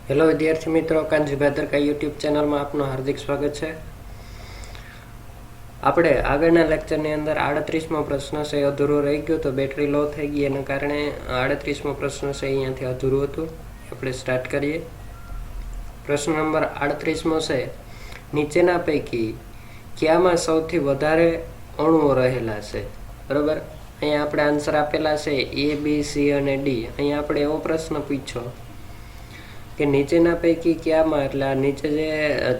Hello વિદ્યાર્થી મિત્રો, Kanji Bhadarka YouTube ચેનલમાં આપનું હાર્દિક સ્વાગત છે. આપણે આગળના લેક્ચરની અંદર 38મો પ્રશ્ન છે અધૂરો રહી ગયો તો બેટરી લો થઈ ગઈ એના કારણે 38મો પ્રશ્ન છે અહીંયાથી અધૂરું હતું. આપણે સ્ટાર્ટ કરીએ. પ્રશ્ન નંબર 38મો છે, નીચેના પૈકી કયામાં સૌથી વધારે અણુઓ રહેલા છે? બરાબર, અહીંયા આપણે આન્સર આપેલા છે A, B, C અને D. અહીંયા આપણે એવો પ્રશ્ન પૂછ્યો કે નીચેના પૈકી કયામાં, એટલે આ નીચે જે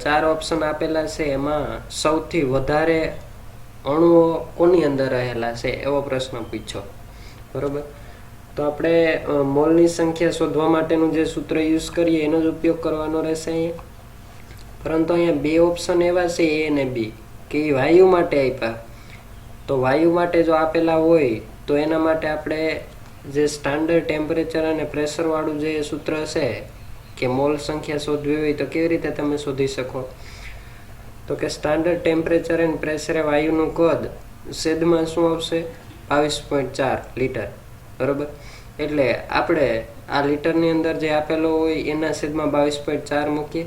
4 ઓપ્શન આપેલા છે એમાં સૌથી વધારે અણુઓ કોની અંદર રહેલા છે એવો પ્રશ્ન પૂછ્યો. બરોબર, તો આપણે મોલની સંખ્યા શોધવા માટેનું જે સૂત્ર યુઝ કરીએ એનો જ ઉપયોગ કરવાનો રહેશે અહીંયા. પરંતુ અહીંયા 2 ઓપ્શન એવા છે A અને B કે એ વાયુ માટે આપ્યા. તો વાયુ માટે જો આપેલા હોય તો એના માટે આપણે જે સ્ટાન્ડર્ડ ટેમ્પરેચર અને પ્રેશર વાળું જે સૂત્ર છે કે મોલ સંખ્યા શોધવી હોય તો કેવી રીતે તમે શોધી શકો? તો કે સ્ટાન્ડર્ડ ટેમ્પરેચર એન્ડ પ્રેશરે વાયુનું કદ છેદમાં શું આવશે? 22.4 લીટર. બરોબર, એટલે આપણે આ લીટરની અંદર જે આપેલો હોય એના છેદમાં 22.4 મૂકીએ,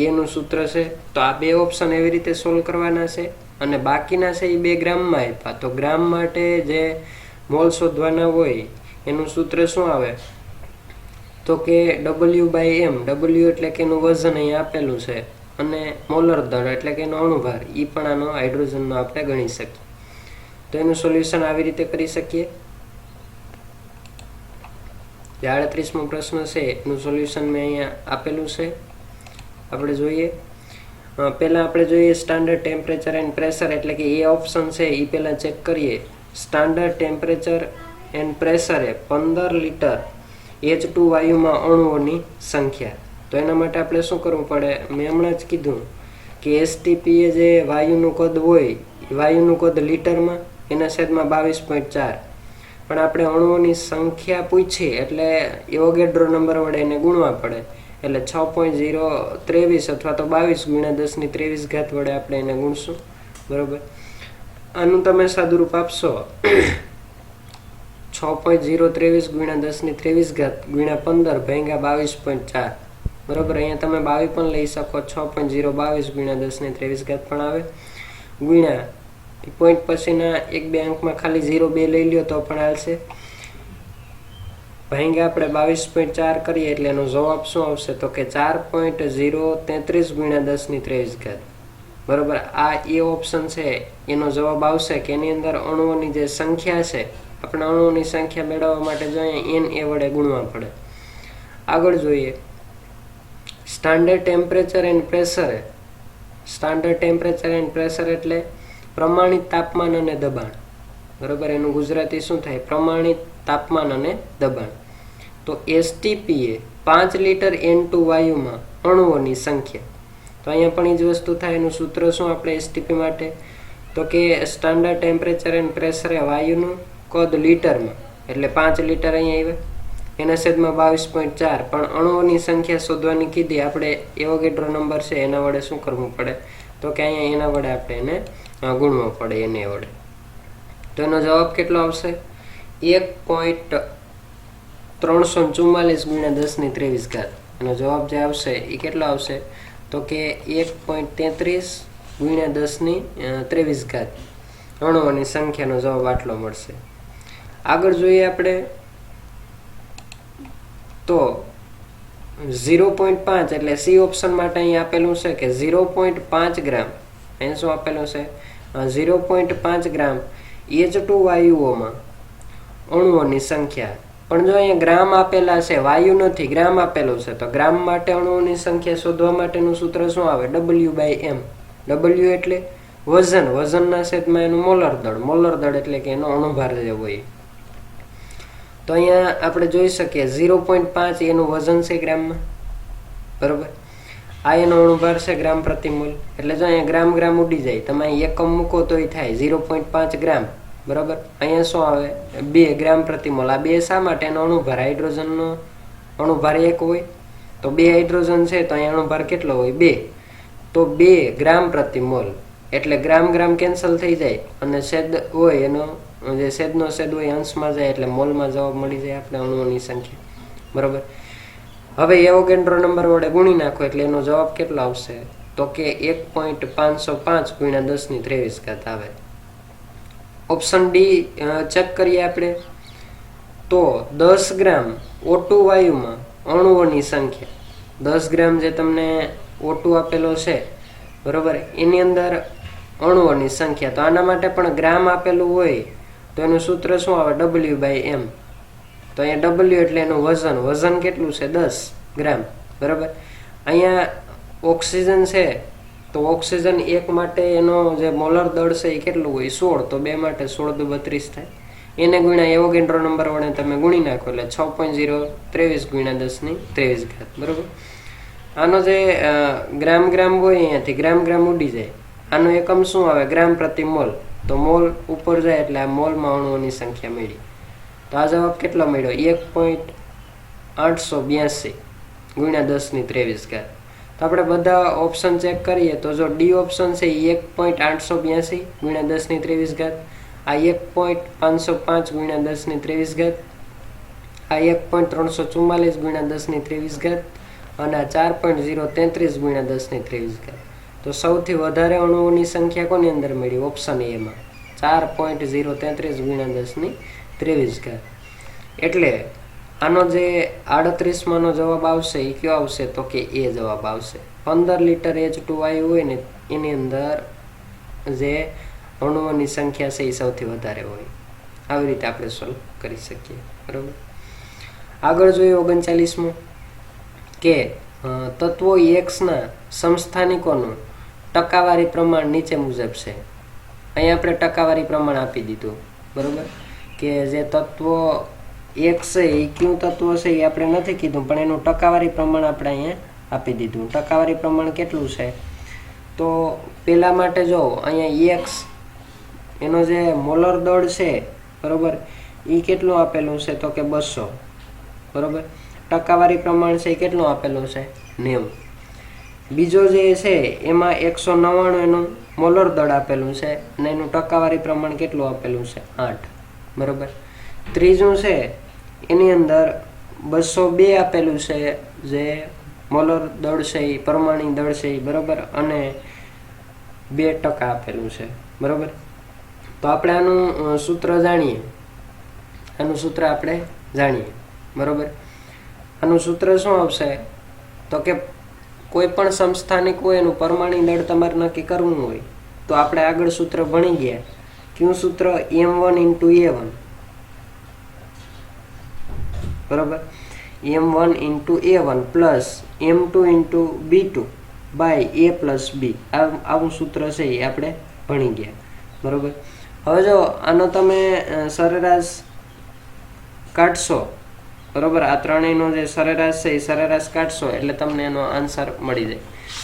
એનું સૂત્ર છે. તો આ 2 ઓપ્શન એવી રીતે સોલ્વ કરવાના છે અને બાકીના છે એ 2 ગ્રામમાં આપ્યા. તો ગ્રામ માટે જે મોલ શોધવાના હોય એનું સૂત્ર શું આવે? તો કે W/m. W એટલે કે એનું વજન અહીં આપેલું છે અને મોલર દળ એટલે કે એનો અણુભાર, એ પણ આનો હાઇડ્રોજનનો આપણે ગણી શકીએ. તો એનું સોલ્યુશન આવી રીતે કરી શકીએ. 38મો પ્રશ્ન છે એનું સોલ્યુશન મેં અહીંયા આપેલું છે, આપણે જોઈએ. પહેલાં આપણે જોઈએ સ્ટાન્ડર્ડ ટેમ્પરેચર એન્ડ પ્રેશર, એટલે કે એ ઓપ્શન છે એ પહેલાં ચેક કરીએ. સ્ટાન્ડર્ડ ટેમ્પરેચર એન્ડ પ્રેશરે 15 લીટર H2 વાયુમાં અણુઓની સંખ્યા. તો એના માટે આપણે શું કરવું પડે? મેં હમણાં જ કીધું કે STP એ જે વાયુનું કદ હોય એ વાયુનું કદ લીટરમાં એના છેદમાં 22.4, પણ આપણે અણુઓની સંખ્યા પૂછી એટલે એવોગેડ્રો નંબર વડે એને ગુણવા પડે. એટલે 6.023 અથવા તો 22 × 10⁻23 વડે આપણે એને ગુણશું. બરોબર, આનું તમે સાદુરૂપ આપશો 6.023 × 10⁻23 × 15 ભાગ્યા 22.4. બરોબર, અહીંયા તમે 22 પણ લઈ શકો, 6.022 × 10⁻23 પણ આવે, ગુણ્યા પોઈન્ટ પછીના 1-2 અંકમાં ખાલી 0-2 લઈ લ્યો તો પણ હાલશે, ભાગ્યા આપણે 22.4 કરીએ એટલે એનો જવાબ શું આવશે? તો કે 4.033 × 10⁻23. બરોબર, આ એ ઓપ્શન છે એનો જવાબ આવશે કે એની અંદર અણુઓની જે સંખ્યા છે, આપણે અણુઓની સંખ્યા મેળવવા માટે જો અહીંયા Na વડે ગુણવા પડે. આગળ જોઈએ standard temperature and pressure. Standard temperature and pressure એટલે પ્રમાણિત તાપમાન અને દબાણ. બરોબર, એનું ગુજરાતી શું થાય? પ્રમાણિત તાપમાન અને દબાણ. તો STP એ 5 લીટર N2 વાયુમાં અણુઓની સંખ્યા. તો અહીંયા પણ એ જ વસ્તુ થાય. એનું સૂત્ર શું આપણે STP માટે? તો કે સ્ટાન્ડર્ડ ટેમ્પરેચર એન્ડ પ્રેશરે વાયુનું કદ લીટરમાં એટલે 5 લીટર અહીંયા આવે એના છેદમાં 22.4, પણ અણુઓની સંખ્યા શોધવાની કીધી આપણે, એવોગેડ્રો નંબર છે એના વડે શું કરવું પડે? તો કે અહીંયા એના વડે આપણે એને ગુણવો પડે, એને વડે. તો એનો જવાબ કેટલો આવશે? 1.344 × 10⁻23. એનો જવાબ જે આવશે એ કેટલો આવશે? તો કે 1.33 × 10⁻23 અણુઓની સંખ્યાનો જવાબ આટલો મળશે. આગળ જોઈએ આપણે તો 0.5 એટલે C ઓપ્શન માટે અહીં આપેલું છે કે 0.5 ગ્રામ. અહીં શું આપેલું છે? 0.5 ગ્રામ H2 વાયુઓમાં અણુઓની સંખ્યા. પણ જો અહીંયા ગ્રામ આપેલા છે, વાયુ નથી, ગ્રામ આપેલું છે, તો ગ્રામ માટે અણુઓની સંખ્યા શોધવા માટેનું સૂત્ર શું આવે? W/m. W એટલે વજન, વજનના છેદમાં એનું મોલર દળ. મોલર દળ એટલે કે એનો અણુભાર જે હોય. તો અહીંયા આપણે જોઈ શકીએ 0.5 એનું વજન છે ગ્રામમાં. બરોબર, આ એનો અણુભાર છે ગ્રામ પ્રતિ મોલ. એટલે જો અહીંયા ગ્રામ ગ્રામ ઉડી જાય, તમે એકમ મૂકો તો એ થાય 0.5 ગ્રામ. બરાબર, અહીંયા શું આવે? 2 ગ્રામ પ્રતિ મોલ. આ 2 શા માટે? એનો અણુભાર, હાઇડ્રોજનનો અણુભાર 1 હોય, તો 2 હાઇડ્રોજન છે તો અહીંયા અણુભાર કેટલો હોય? 2. તો 2 ગ્રામ પ્રતિ મોલ એટલે ગ્રામ ગ્રામ કેન્સલ થઈ જાય અને છેદ હોય એનો જે છેદનો છેદ હોય અંશમાં જાય એટલે મોલમાં જવાબ મળી જાય આપણે અણુઓની સંખ્યા. બરાબર, હવે એવોગેડ્રો નંબર વડે ગુણી નાખો એટલે એનો જવાબ કેટલો આવશે તો કે 1.505 ગુણ્યા 10⁻23 આવે. ઓપ્શન ડી ચેક કરીએ આપણે તો 10 ગ્રામ O2 વાયુમાં અણુઓની સંખ્યા 10 ગ્રામ જે તમને O2 આપેલો છે બરોબર એની અંદર અણુઓની સંખ્યા. તો આના માટે પણ ગ્રામ આપેલું હોય તો એનું સૂત્ર શું આવે W/m. તો અહીંયા W એટલે એનું વજન કેટલું છે 10 ગ્રામ બરાબર. અહીંયા ઓક્સિજન છે તો ઓક્સિજન 1 માટે એનો જે મોલર દળ છે એ કેટલું હોય 16. તો 2 માટે 16 દુ 32 થાય. એને ગુણ્યા એવોગેડ્રો નંબર વડે તમે ગુણી નાખો એટલે 6.023 ગુણ્યા 10⁻23 બરાબર. આનો જે ગ્રામ હોય અહીંયાથી ગ્રામ ઉડી જાય. આનો એકમ શું આવે ગ્રામ પ્રતિ મોલ. તો મોલ ઉપર જાય એટલે આ મોલમાં અણુઓની સંખ્યા મળી. તો આ જવાબ કેટલો મળ્યો 1.882 ગુણ્યા 10⁻23. તો આપણે બધા ઓપ્શન ચેક કરીએ તો જો ડી ઓપ્શન છે એ 1.882 ગુણ્યા 10⁻23, આ 1.505 ગુણ્યા 10⁻23, આ 1.344 ગુણ્યા 10⁻23 અને આ 4.033 ગુણ્યા 10⁻23. તો સૌથી વધારે અણુઓની સંખ્યા કોની અંદર મળી ઓપ્શન એમાં 4.033 ગુણ્યા 10⁻23. એટલે આનો જે 38માંનો જવાબ આવશે એ કયો આવશે તો કે એ જવાબ આવશે. 15 લિટર H2 વાયુ હોય ને એની અંદર જે અણુઓની સંખ્યા છે એ સૌથી વધારે હોય. આવી રીતે આપણે સોલ્વ કરી શકીએ બરાબર. આગળ જોઈએ 39મો કે તત્વો Xના સમસ્થાનિકોનું ટકાવારી પ્રમાણ નીચે મુજબ છે. અહીંયા આપણે ટકાવારી પ્રમાણ આપી દીધું બરાબર કે જે તત્વો X છે એ કયું તત્વ છે એ આપણે નથી કીધું પણ એનું ટકાવારી પ્રમાણ આપણે અહીંયા આપી દીધું. ટકાવારી પ્રમાણ કેટલું છે તો પેલા માટે જો અહીંયા X એનો જે મોલર દળ છે બરાબર એ કેટલું આપેલું છે તો કે 200 બરાબર. ટકાવારી પ્રમાણ છે એ કેટલું આપેલું છે 90. બીજો જે છે એમાં 199 એનું મોલર દળ આપેલું છે અને એનું ટકાવારી પ્રમાણ કેટલું આપેલું છે 8 બરાબર. ત્રીજું છે એની અંદર 202 આપેલું છે જે મોલર દળ છે એ પરમાણુ દળ છે એ બરાબર અને 2% આપેલું છે બરાબર. તો આપણે આનું સૂત્ર જાણીએ બરાબર. આનું સૂત્ર શું આવશે તો કે કોઈ પણ સમસ્થાનિક હોય એનું પરમાણુ દળ તમારે નક્કી કરવું હોય તો આપણે આગળ સૂત્ર ભણી ગયા. કયું સૂત્ર m1 × a1 બરાબર. m1 × a1 plus m2 × b2 by a plus b. આવું સૂત્ર છે એ આપણે ભણી ગયા બરાબર. હવે જો આનો તમે સરેરાશ કાઢશો બરાબર. આ ત્રણેયનો જે સરેરાશ છે એ સરેરાશ કાઢશો એટલે તમને એનો આન્સર મળી જાય.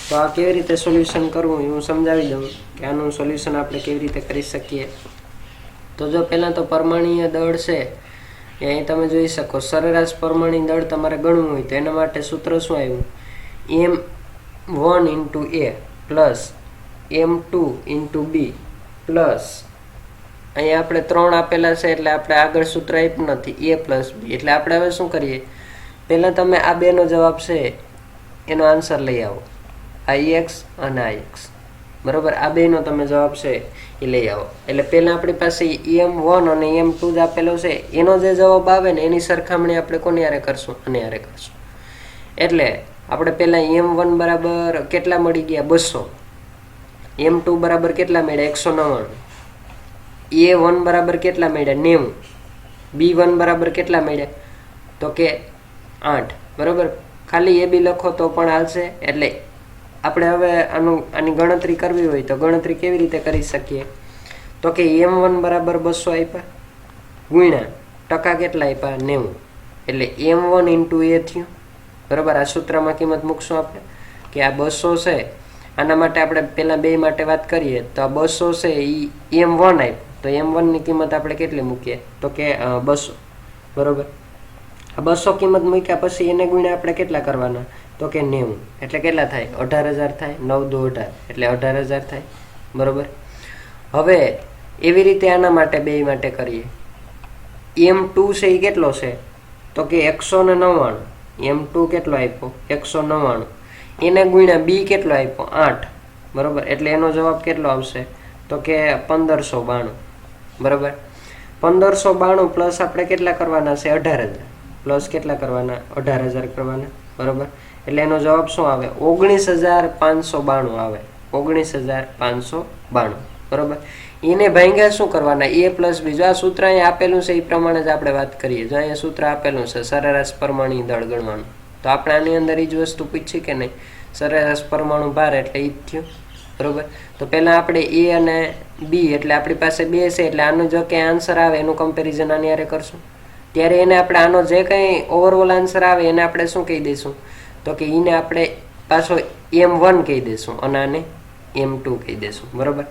તો આ કેવી રીતે સોલ્યુશન કરવું હું સમજાવી દઉં કે આનું સોલ્યુશન આપણે કેવી રીતે કરી શકીએ. તો જો પહેલાં તો પરમાણુય દળ છે એ અહીં તમે જોઈ શકો. સરેરાશ પરમાણુ દળ તમારે ગણવું હોય તો એના માટે સૂત્ર શું આવ્યું m1 × a plus m2 × b plus અહીંયા આપણે 3 આપેલા છે એટલે આપણે આગળ સૂત્ર આપ્યું નથી a પ્લસ b. એટલે આપણે હવે શું કરીએ પહેલાં તમે આ બેનો જવાબ છે એનો આન્સર લઈ આવો. આ x અને આ x બરાબર. આ બેનો તમે જવાબ છે એ લઈ આવો. એટલે પહેલાં આપણી પાસે m1 અને m2 જ આપેલો છે એનો જે જવાબ આવે ને એની સરખામણી આપણે કોની હારે કરશું અને હારે કરશું. એટલે આપણે પહેલાં m1 બરાબર કેટલા મળી ગયા 200, m2 બરાબર કેટલા મળ્યા 199, a1 બરાબર કેટલા મળ્યા 90, b1 બરાબર કેટલા મળ્યા તો કે 8 બરાબર. ખાલી એ બી લખો તો પણ હાલશે. એટલે આપણે હવે આની ગણતરી કરવી હોય તો ગણતરી કેવી રીતે કરી શકીએ તો કે m1 બરાબર 200 આપ્યા ગુણ્યા ટકા કેટલા આપ્યા 90 એટલે m1 × a થયું બરાબર. આ સૂત્રમાં કિંમત મૂકશું આપણે કે આ 200 છે. આના માટે આપણે પહેલાં બે માટે વાત કરીએ તો આ 200 છે એ m1 આપ્યું તો m1 ની કિંમત આપણે કેટલી મૂકીએ તો કે 200 બરાબર. આ 200 કિંમત મૂક્યા પછી એને ગુણ્યા આપણે કેટલા કરવાના તો કે 90 એટલે કેટલા થાય 18000 થાય. 9 દુ 18 એટલે 18000 થાય બરાબર. હવે એવી રીતે આના માટે બે માટે કરીએ. m2 છે એ કેટલો છે તો કે 199 m2 કેટલો આપ્યો 199, એને ગુણ્યા b કેટલો આપ્યો 8, બરોબર. એટલે એનો જવાબ કેટલો આવશે તો કે 1592, બરોબર. 1592 પ્લસ આપણે કેટલા કરવાના છે 18000, પ્લસ કેટલા કરવાના 18000 કરવાના, બરોબર. એટલે એનો જવાબ શું આવે 19592 આવે, 19592, બરોબર. એને ભાંગ્યા શું કરવાના a પ્લસ b. જો આ સૂત્ર અહીંયા આપેલું છે એ પ્રમાણે જ આપણે વાત કરીએ. જો અહીંયા સૂત્ર આપેલું છે સરેરાશ પરમાણુ દળ ગણવાનું, તો આપણે આની અંદર એ જ વસ્તુ પૂછી કે નહીં, સરેરાશ પરમાણુ ભાર એટલે એ જ થયું, બરોબર. તો પહેલાં આપણે a અને b એટલે આપણી પાસે 2 છે, એટલે આનો જો કંઈ આન્સર આવે એનું કમ્પેરિઝન આની હારે કરશું. ત્યારે એને આપણે આનો જે કંઈ ઓવરઓલ આન્સર આવે એને આપણે શું કહી દઈશું તો કે એને આપણે પાછો m1 કહી દઈશું અને આને m2 કહી દઈશું, બરોબર.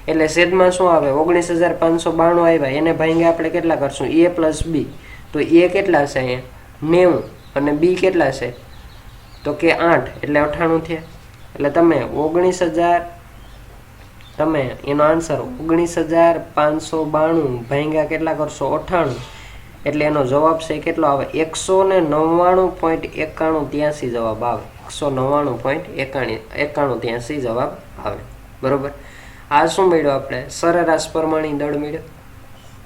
એટલે છેદમાં શું આવે 19592 આવ્યા, એને ભાંગ્યા આપણે કેટલા કરશું a પ્લસ b. તો a કેટલા છે અહીંયા 90 અને b કેટલા છે તો કે 8, એટલે 98 થયા. એટલે તમે 19000, તમે એનો આન્સર 19592 ભાંગ્યા કેટલા કરશો 98, એટલે એનો જવાબ છે કેટલો આવે 199.9183 જવાબ આવે, 199.9183 જવાબ આવે, બરોબર. આ શું મળ્યું આપણે સરેરાશ પરમાણુ દળ મળ્યો,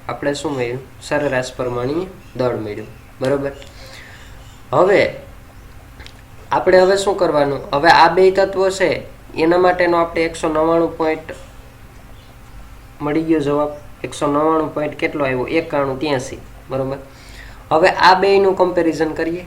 આપણે શું મળ્યું સરેરાશ પરમાણુ દળ મળ્યું, બરોબર. હવે આપણે હવે શું કરવાનું, હવે આ બે તત્વો છે એના માટેનો આપણે 199 પોઈન્ટ મળી ગયો જવાબ, 199 પોઈન્ટ કેટલો આવ્યો 9183, બરોબર. હવે આ બેયનું કમ્પેરિઝન કરીએ,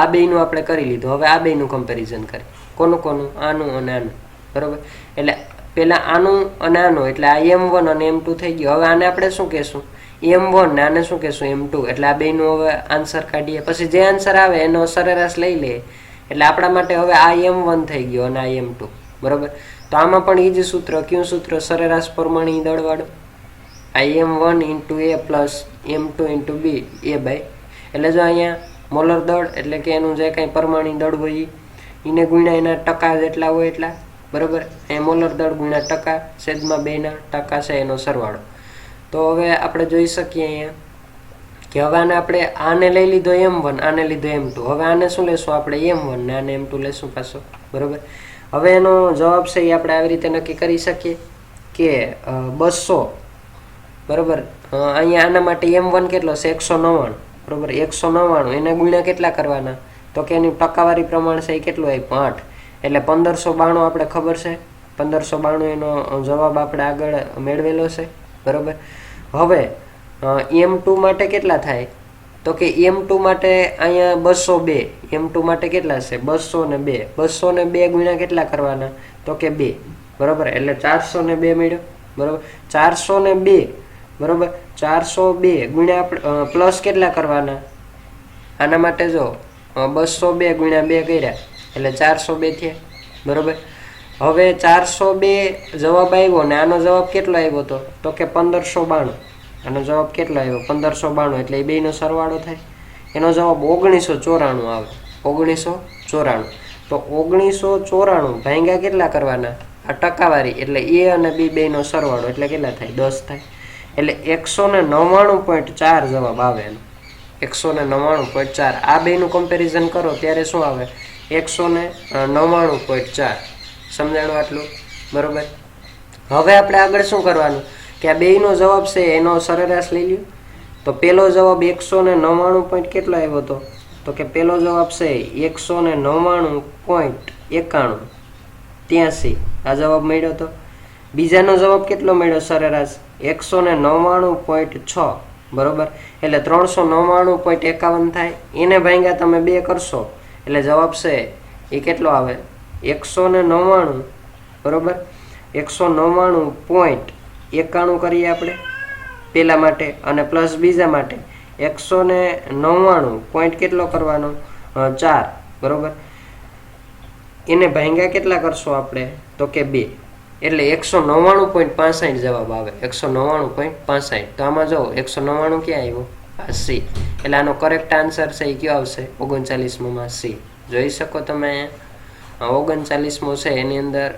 આ બેયનું આપણે કરી લીધું, હવે આ બેયનું કમ્પેરિઝન કરીએ. કોનું કોનું આનું અને આનું, બરોબર. એટલે પહેલાં આનું અને આનું, એટલે આ m1 અને m2 થઈ ગયું. હવે આને આપણે શું કહેશું m1 ને આને શું કહેશું m2. એટલે આ બેયનું હવે આન્સર કાઢીએ, પછી જે આન્સર આવે એનો સરેરાશ લઈ લઈએ. એટલે આપણા માટે હવે આ m1 થઈ ગયો અને આ m2, બરોબર. તો આમાં પણ એ જ સૂત્ર, કયું સૂત્ર સરેરાશ પરમાણુ દળવાળું, આ m1 into a plus m2 into b a by. એટલે જો અહીંયા મોલર દળ એટલે કે એનું જે કાંઈ પરમાણુ દળ હોય એને ગુણ્યા એના ટકા જેટલા હોય એટલા, બરોબર. એ મોલર દળ ગુણ્યા ટકા છેદમાં 2 ટકા છે એનો સરવાળો. તો હવે આપણે જોઈ શકીએ અહીંયા કે હવે આને આપણે આને લઈ લીધો m1, આને લીધો m2. હવે આને શું લેશું આપણે m1 ને આને m2 લેશું પાછો, બરોબર. હવે એનો જવાબ છે એ આપણે આવી રીતે નક્કી કરી શકીએ કે 200, બરોબર. અહીંયા આના માટે m1 કેટલો છે 199, બરોબર. 199 એને ગુણ્યા કેટલા કરવાના તો કે એની ટકાવારી પ્રમાણ છે એ કેટલું આપ્યું 8, એટલે 1592 આપણે ખબર છે, 1592 એનો જવાબ આપણે આગળ મેળવેલો છે, બરોબર. હવે m2 માટે કેટલા થાય તો કે m2 માટે અહીંયા 202, m2 માટે કેટલા છે 202, 202 ગુણ્યા કેટલા કરવાના તો કે 2, બરોબર. એટલે 402 મળ્યો, બરોબર. 402, બરોબર. 402 ગુણ્યા આપણે પ્લસ કેટલા કરવાના આના માટે જો 202 ગુણ્યા 2 કર્યા એટલે 402 થયા, બરોબર. હવે 402 જવાબ આવ્યો ને આનો જવાબ કેટલો આવ્યો તો કે 1592, આનો જવાબ કેટલો આવ્યો 1592, એટલે એ બેનો સરવાળો થાય, એનો જવાબ 1994 આવે, 1994. તો 1994 ભાંગ્યા કેટલા કરવાના આ ટકાવારી, એટલે a અને b બેનો સરવાળો એટલે કેટલા થાય 10 થાય, એટલે 199.4 જવાબ આવે એનો, 199.4. આ બેનું કમ્પેરિઝન કરો ત્યારે શું આવે 199.4. સમજાણું આટલું, બરોબર. હવે આપણે આગળ શું કરવાનું કે આ બેયનો જવાબ છે એનો સરેરાશ લઈ લ્યો. તો પહેલો જવાબ 199 પોઈન્ટ કેટલો આવ્યો હતો તો કે પહેલો જવાબ છે 199.83, આ જવાબ મળ્યો હતો. બીજાનો જવાબ કેટલો મળ્યો સરેરાશ 199.6, બરોબર. એટલે 399.51 થાય. એને ભાંગ્યા તમે 2 કરશો એટલે જવાબ છે એ કેટલો આવે 199, બરોબર. 199.91 કરીએ આપણે પહેલા માટે અને પ્લસ બીજા માટે 199 પોઈન્ટ કેટલો કરવાનો 4, બરોબર. એને ભાંગ્યા કેટલા કરશો આપણે તો કે 2, એટલે 199.65 જવાબ આવે, 199.65. તો આમાં જો 199 ક્યાં આવ્યો આ C, એટલે આનો કરેક્ટ આન્સર છે એ કયો આવશે 39માં C. જોઈ શકો તમે 39મો છે એની અંદર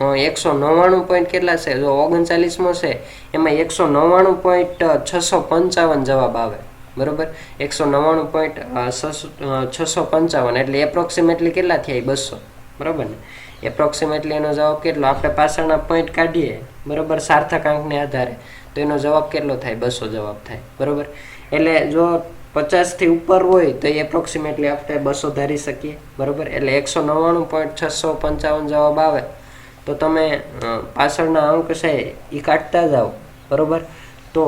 199 પોઈન્ટ કેટલા છે, જો 39મો છે એમાં 199.655 જવાબ આવે, બરોબર 199.655 એટલે એપ્રોક્સિમેટલી કેટલા થયા 200 બરોબર ને એપ્રોક્સિમેટલી એનો જવાબ કેટલો આપણે પાછળના પોઈન્ટ કાઢીએ બરોબર સાર્થક આંકને આધારે તો એનો જવાબ કેટલો થાય 200 જવાબ થાય બરોબર એટલે જો 50 થી ઉપર હોય તો એપ્રોક્સિમેટલી આપણે 200 ધારી શકીએ બરોબર એટલે 199.655 જવાબ આવે તો તમે પાછળના અંક છે એ કાઢતા જાઓ બરોબર તો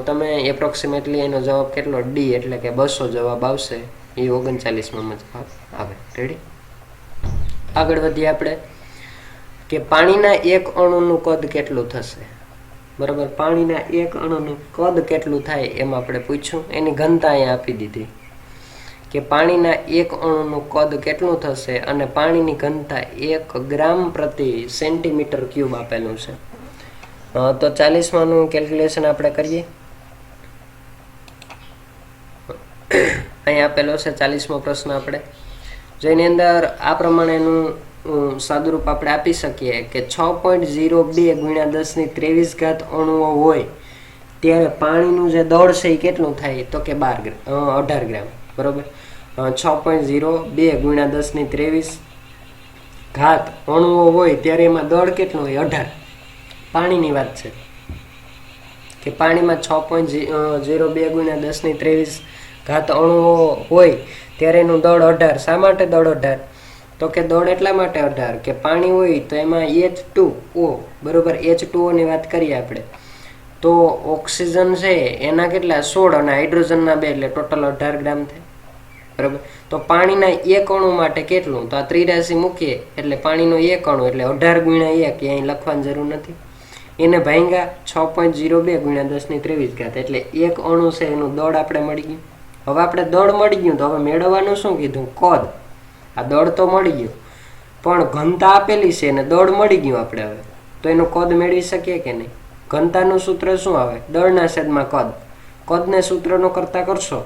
તમે એપ્રોક્સિમેટલી એનો જવાબ કેટલો ડી એટલે કે 200 જવાબ આવશે એ 39માં જવાબ આવે રેડી આગળ વધીએ આપણે કે પાણીના એક અણુનું કદ કેટલું થશે બરાબર પાણીના એક અણુનું કદ કેટલું થાય એમ આપણે પૂછ્યું એની ઘનતા અહીંયા આપી દીધી કે પાણીના એક અણુનું કદ કેટલું થશે અને પાણીની ઘનતા 1 ગ્રામ પ્રતિ સેન્ટીમીટર ક્યુબ આપેલું છે તો 40માનું કેલ્ક્યુલેશન આપણે કરીએ અહીંયા આપેલો છે 40મો પ્રશ્ન આપણે જેની અંદર આ પ્રમાણેનું સાદુરૂપ આપણે આપી શકીએ કે 6.02 ગુણ્યા 10⁻23 અણુઓ હોય ત્યારે પાણીનું જે દળ છે એ કેટલું થાય તો કે 18 ગ્રામ બરોબર 6.02 ગુણ્યા 10⁻23 અણુઓ હોય ત્યારે એમાં દળ કેટલું હોય 18 પાણીની વાત છે કે પાણીમાં 6.02 ગુણ્યા 10⁻23 અણુઓ હોય ત્યારે એનું દળ 18 શા માટે દળ 18 તો કે દળ એટલા માટે 18 કે પાણી હોય તો એમાં H2O બરોબર H2O ની વાત કરીએ આપણે તો ઓક્સિજન છે એના કેટલા 16 અને હાઇડ્રોજનના 2 એટલે ટોટલ 18 ગ્રામ થાય બરોબર તો પાણીના એક અણુ માટે કેટલું તો આ 83 મૂકીએ એટલે પાણીનો એક અણુ એટલે 18 ગુણ્યા 1 અહીં લખવાની જરૂર નથી એને ભાંગ્યા 6.02 ગુણ્યા 10⁻23 એટલે એક અણુ છે એનું દળ આપણે મળી ગયું હવે આપણે દળ મળી ગયું તો હવે મેળવવાનું શું કીધું કદ આ દળ તો મળી ગયું પણ ઘનતા આપેલી છે અને દળ મળી ગયું આપણે હવે તો એનું કદ મેળવી શકીએ કે નહીં ઘનતાનું સૂત્ર શું આવે દળના છેદમાં કદ કદને સૂત્રનો કરતા કરશો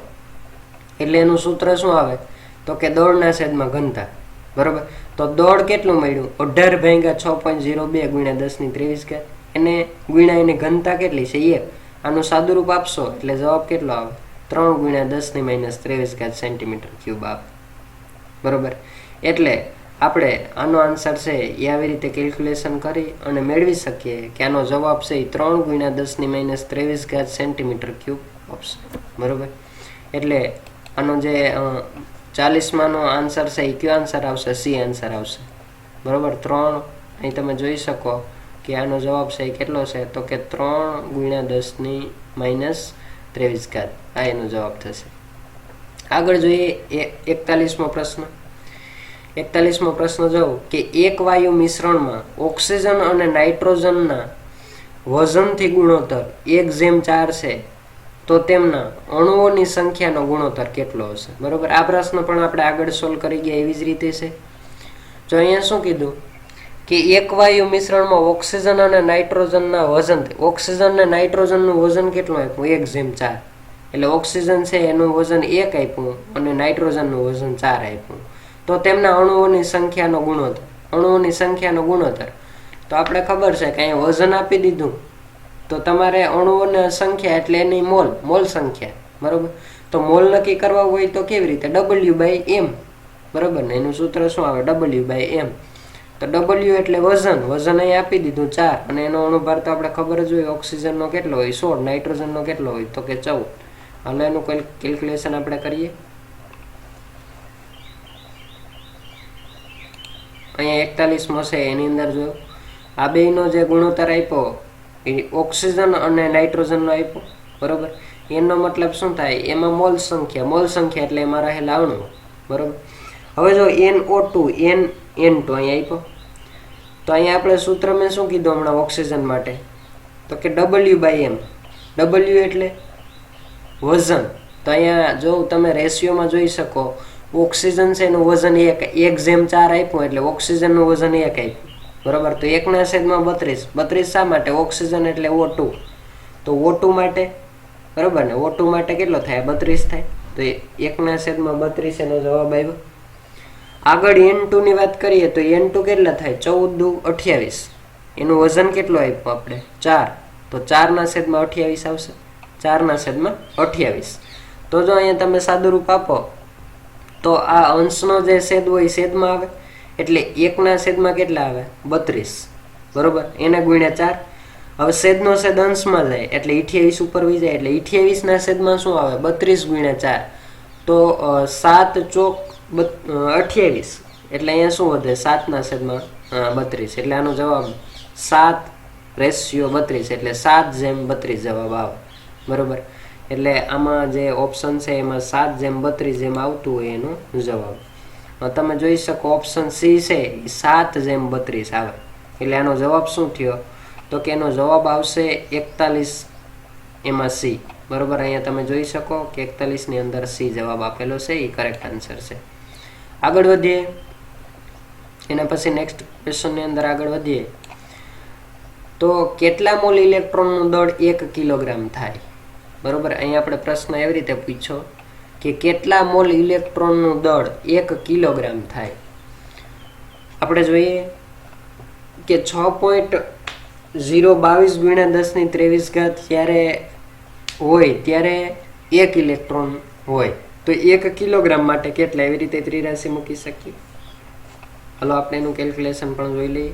એટલે એનું સૂત્ર શું આવે તો કે દળના છેદમાં ઘનતા બરોબર તો દળ કેટલું મળ્યું 18 ભાગ્યા 6.02 ગુણ્યા 10⁻23 એને ગુણ્યા એની ઘનતા કેટલી છે 1 આનું સાદુરૂપ આપશો એટલે જવાબ કેટલો આવે 3 ગુણ્યા 10⁻23 સેન્ટીમીટર ક્યુબ આવે બરોબર એટલે આપણે આનો આન્સર છે એ આવી રીતે કેલ્ક્યુલેશન કરી અને મેળવી શકીએ કે આનો જવાબ છે એ 3 ગુણ્યા 10⁻23 સેન્ટીમીટર ક્યુબ આવશે બરોબર એટલે આનો જે 40માનો આન્સર છે એ કયો આન્સર આવશે સી આન્સર આવશે બરોબર 3 અહીં તમે જોઈ શકો કે આનો જવાબ છે એ કેટલો છે તો કે 3 ગુણ્યા 10⁻23 આ એનો જવાબ થશે આગળ જોઈએ 41મો પ્રશ્ન 41મો પ્રશ્ન જોઉં કે એક વાયુ મિશ્રણમાં ઓક્સિજન અને નાઇટ્રોજનના વજનથી ગુણોત્તર 1:4 છે તો તેમના અણુઓની સંખ્યાનો ગુણોત્તર કેટલો હશે બરોબર આ પ્રશ્ન પણ આપણે આગળ સોલ્વ કરી ગયા એવી જ રીતે છે જો અહીંયા શું કીધું કે એક વાયુ મિશ્રણમાં ઓક્સિજન અને નાઇટ્રોજનના વજન ઓક્સિજન અને નાઇટ્રોજનનું વજન કેટલું આપ્યું 1:4 એટલે ઓક્સિજન છે એનું વજન 1 આપ્યું અને નાઇટ્રોજનનું વજન 4 આપ્યું તો તેમના અણુઓની સંખ્યાનો ગુણોત્તર તો આપણે ખબર છે કે અહીંયા વજન આપી દીધું તો તમારે અણુઓની સંખ્યા એટલે એની મોલ સંખ્યા બરોબર તો મોલ નક્કી કરવા હોય તો કેવી રીતે W/m બરોબર ને એનું સૂત્ર શું આવે W/m તો W એટલે વજન અહીં આપી દીધું 4 અને એનો અણુભાર તો આપણે ખબર જ હોય ઓક્સિજનનો કેટલો હોય 16 નાઇટ્રોજનનો કેટલો હોય તો કે 14 અને એનું કેલ્ક્યુલેશન આપણે કરીએ અહીંયા 41મો છે એની અંદર જો આ બેનો જે ગુણોત્તર આપ્યો એ ઓક્સિજન અને નાઇટ્રોજનનો આપ્યો બરોબર એનો મતલબ શું થાય એમાં મોલ સંખ્યા એટલે એમાં રહેલા અણુ બરોબર હવે જો NO2 N2 અહીંયા આપ્યો તો અહીંયા આપણે સૂત્ર મેં શું કીધું હમણાં ઓક્સિજન માટે તો કે W/m W એટલે વજન તો અહીંયા જો તમે રેશિયોમાં જોઈ શકો ઓક્સિજન છે એનું વજન 1:4 આપ્યું એટલે ઓક્સિજનનું વજન 1 આપ્યું બરોબર તો 1/32 શા માટે ઓક્સિજન એટલે O2 તો O2 માટે બરોબર ને O2 માટે કેટલો થાય 32 થાય તો 1/32 એનો જવાબ આવ્યો આગળ N2 ની વાત કરીએ તો N2 કેટલા થાય 14×2 = 28 એનું વજન કેટલું આપ્યું આપણે 4 તો 4/28 આવશે 4/28 તો જો અહીંયા તમે સાદુરૂપ આપો તો આ અંશનો જે છેદ હોય છેદમાં આવે, એટલે 1 છેદમાં કેટલા આવે 32, બરોબર, એને ગુણ્યા 4. હવે છેદનો છેદ અંશમાં જાય એટલે 28 ઉપર વહી જાય, એટલે 28 છેદમાં શું આવે 32 ગુણ્યા 4, તો 7 ચોક 28, એટલે અહીંયા શું વધે 7 છેદમાં 32, એટલે આનો જવાબ 7:32, એટલે 7:32 જવાબ આવે, બરોબર. એટલે આમાં જે ઓપ્શન છે એમાં 7:32 જેમ આવતું હોય એનો જવાબ. તમે જોઈ શકો ઓપ્શન સી છે એ 7:32 આવે, એટલે આનો જવાબ શું થયો તો કે એનો જવાબ આવશે 41, એમાં સી, બરોબર. અહીંયા તમે જોઈ શકો કે 41 ની અંદર સી જવાબ આપેલો છે, એ કરેક્ટ આન્સર છે. આગળ વધીએ, એના પછી નેક્સ્ટ ક્વેશ્ચનની અંદર આગળ વધીએ તો કેટલા મોલ ઇલેક્ટ્રોનનું દળ 1 કિલોગ્રામ થાય, બરોબર. અહીંયા આપણે પ્રશ્ન એવી રીતે પૂછ્યો કે કેટલા મોલ ઇલેક્ટ્રોનનું દળ 1 કિલોગ્રામ થાય. આપણે જોઈએ કે 6.022 ગુણ્યા 10⁻23 જ્યારે હોય ત્યારે 1 ઇલેક્ટ્રોન હોય, તો 1 કિલોગ્રામ માટે કેટલા, એવી રીતે ત્રિરાશિ મૂકી શકીએ. હલો આપણે એનું કેલ્ક્યુલેશન પણ જોઈ લઈએ.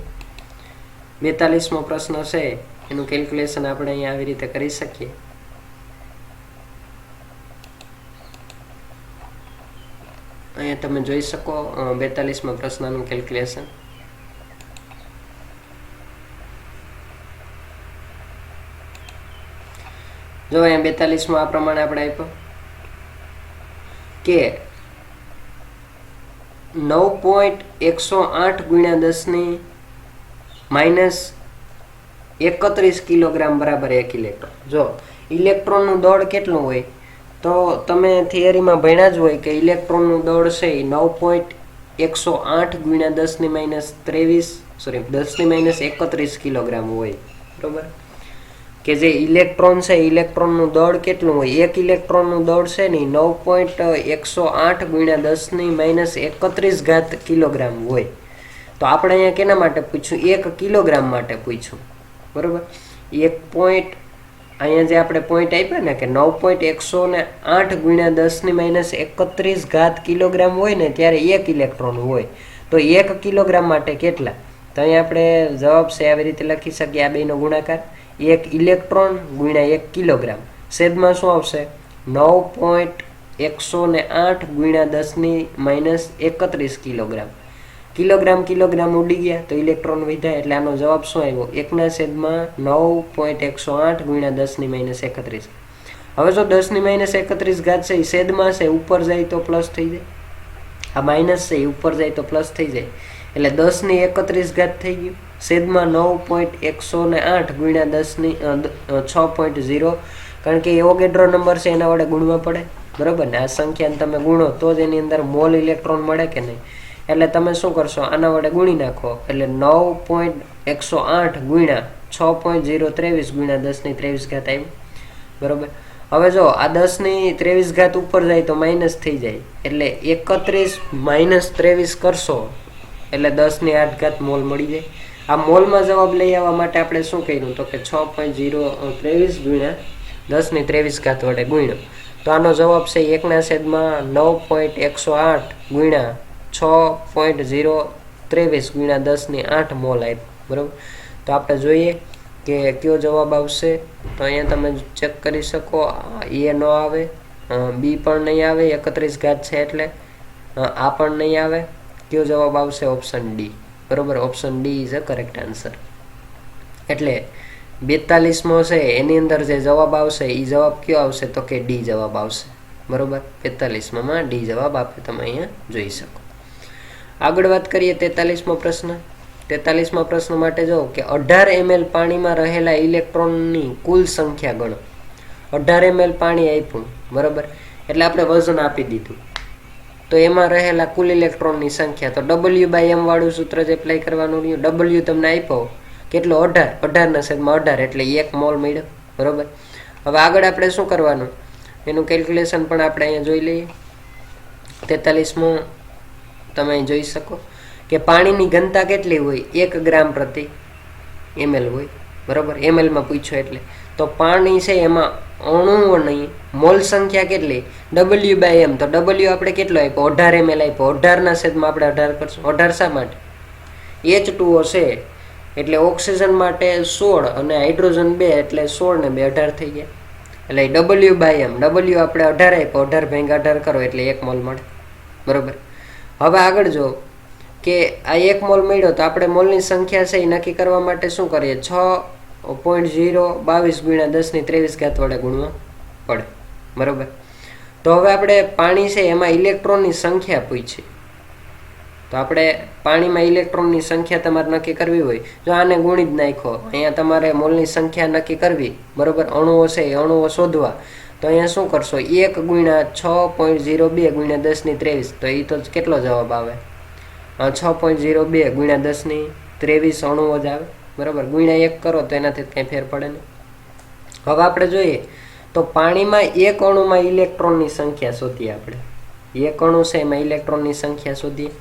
42મો પ્રશ્ન છે એનું કેલ્ક્યુલેશન આપણે અહીંયા આવી રીતે કરી શકીએ. અહીંયા તમે જોઈ શકો 42મા પ્રશ્નનું કેલ્ક્યુલેશન. જો અહીંયા 42માં આ પ્રમાણે આપણે આપ્યો કે 9.108 ગુણ્યા 10⁻31 કિલોગ્રામ બરાબર 1 ઇલેક્ટ્રોન. જો ઇલેક્ટ્રોનનું દળ કેટલું હોય તો તમે થિયરીમાં ભણ્યા જ હોય કે ઇલેક્ટ્રોનનું દળ છે એ 9.108 ગુણ્યા 10⁻31 કિલોગ્રામ હોય, બરોબર. કે જે ઇલેક્ટ્રોન છે ઇલેક્ટ્રોનનું દળ કેટલું હોય, 1 ઇલેક્ટ્રોનનું દળ છે ને 9.108 ગુણ્યા 10⁻31 કિલોગ્રામ હોય. તો આપણે અહીંયા કેના માટે પૂછ્યું, 1 કિલોગ્રામ માટે પૂછ્યું, બરોબર. 1 અહીંયા જે આપણે પોઈન્ટ આપ્યા ને કે 9.108 ગુણ્યા 10⁻31 કિલોગ્રામ હોય ને ત્યારે 1 ઇલેક્ટ્રોન હોય, તો 1 કિલોગ્રામ માટે કેટલા, તો અહીંયા આપણે જવાબ છે આવી રીતે લખી શકીએ, આ બેનો ગુણાકાર 1 ઇલેક્ટ્રોન ગુણ્યા 1 કિલોગ્રામ, છેદમાં શું આવશે 9.108 ગુણ્યા 10⁻31 કિલોગ્રામ. કિલોગ્રામ ઉડી ગયા તો ઇલેક્ટ્રોન વધ્યા, એટલે આનો જવાબ શું આવ્યો 1/9.108 ગુણ્યા 10⁻31. હવે જો 10⁻31 છે એ છેદમાં છે, ઉપર જાય તો પ્લસ થઈ જાય, આ માઇનસ છે એ ઉપર જાય તો પ્લસ થઈ જાય, એટલે 10⁻31 થઈ ગયું, છેદમાં 9.108 ગુણ્યા 6.0, કારણ કે એવોગેડ્રો નંબર છે એના વડે ગુણવા પડે, બરોબર ને. આ સંખ્યાને તમે ગુણો તો જ એની અંદર મોલ ઇલેક્ટ્રોન મળે કે નહીં, એટલે તમે શું કરશો આના વડે ગુણી નાખો, એટલે 9.108 ગુણ્યા 6.023 ગુણ્યા 10⁻23 આવ્યું, બરોબર. હવે જો આ 10⁻23 ઉપર જાય તો માઇનસ થઈ જાય, એટલે 31 - 23 કરશો એટલે 10⁸ મોલ મળી જાય. આ મોલમાં જવાબ લઈ આવવા માટે આપણે શું કર્યું તો કે 6.023 ગુણ્યા 10⁻23 વડે ગુણ્યો, તો આનો જવાબ છે 1/9.108 ગુણ્યા 6.023 ગુણ્યા 10⁸ મોલ આપ્યું, બરાબર. તો આપણે જોઈએ કે કયો જવાબ આવશે, તો અહીંયા તમે ચેક કરી શકો, એ ન આવે, બી પણ નહીં આવે, 31 છે એટલે આ પણ નહીં આવે. કયો જવાબ આવશે ઓપ્શન ડી, બરોબર. Option D is a correct answer. એટલે 42મો છે એની અંદર જે જવાબ આવશે એ જવાબ કયો આવશે તો કે ડી જવાબ આવશે, બરોબર. 45માં ડી જવાબ આપે તમે અહીંયા જોઈ શકો. આગળ વાત કરીએ 43મો પ્રશ્ન. 43મા પ્રશ્ન માટે જો કે 18 ml પાણીમાં રહેલા ઇલેક્ટ્રોનની કુલ સંખ્યા ગણો. 18 ml પાણી આપ્યું, બરોબર, એટલે આપણે વજન આપી દીધું, તો એમાં રહેલા કુલ ઇલેક્ટ્રોનની સંખ્યા, તો W/m વાળું સૂત્ર જ એપ્લાય કરવાનું રહ્યું. W તમને આપ્યો કેટલો 18 એટલે 1 મોલ મળ્યો, બરોબર. હવે આગળ આપણે શું કરવાનું એનું કેલ્ક્યુલેશન પણ આપણે અહીંયા જોઈ લઈએ. 43મો તમે જોઈ શકો કે પાણીની ઘનતા કેટલી હોય 1 ગ્રામ પ્રતિ ml હોય, બરાબર, ml માં પૂછ્યો એટલે. તો પાણી છે એમાં અણુઓની મોલ સંખ્યા કેટલી? W/m. તો W આપણે કેટલો આપ્યો? 18 ml આપ્યો. 18 ના છેદમાં આપણે 18 કરશું. 18 શા માટે? H2O છે એટલે ઓક્સિજન માટે 16 અને હાઇડ્રોજન 2 એટલે 16 ને 2 18 થઈ ગયા. એટલે W/m, W આપણે 18 આપ્યો, 18 ભાગ્યા 18 કરો એટલે 1 મોલ મળે. બરોબર. હવે આગળ જો કે આ 1 મોલ મળ્યો તો આપણે મોલની સંખ્યા છે એ નક્કી કરવા માટે શું કરીએ? 6.022 × 10⁻23 વડે ગુણવા પડે. બરોબર. તો હવે આપણે પાણી છે એમાં ઇલેક્ટ્રોનની સંખ્યા પૂછી. તો આપણે પાણીમાં ઇલેક્ટ્રોનની સંખ્યા તમારે નક્કી કરવી હોય, જો આને ગુણી જ નાખો, અહીંયા તમારે મોલની સંખ્યા નક્કી કરવી. બરોબર. અણુઓ છે એ અણુઓ શોધવા, તો અહીંયા શું કરશો? 1 × 6.02 × 10⁻23. તો એ તો કેટલો જવાબ આવે? 6.02 × 10⁻23 અણુઓ જ આવે. બરાબર. ગુણ્યા 1 કરો તો એનાથી કંઈ ફેર પડે નહીં. હવે આપણે જોઈએ તો પાણીમાં એક અણુમાં ઇલેક્ટ્રોનની સંખ્યા શોધીએ આપણે. એક અણુ છે એમાં ઇલેક્ટ્રોનની સંખ્યા શોધીએ.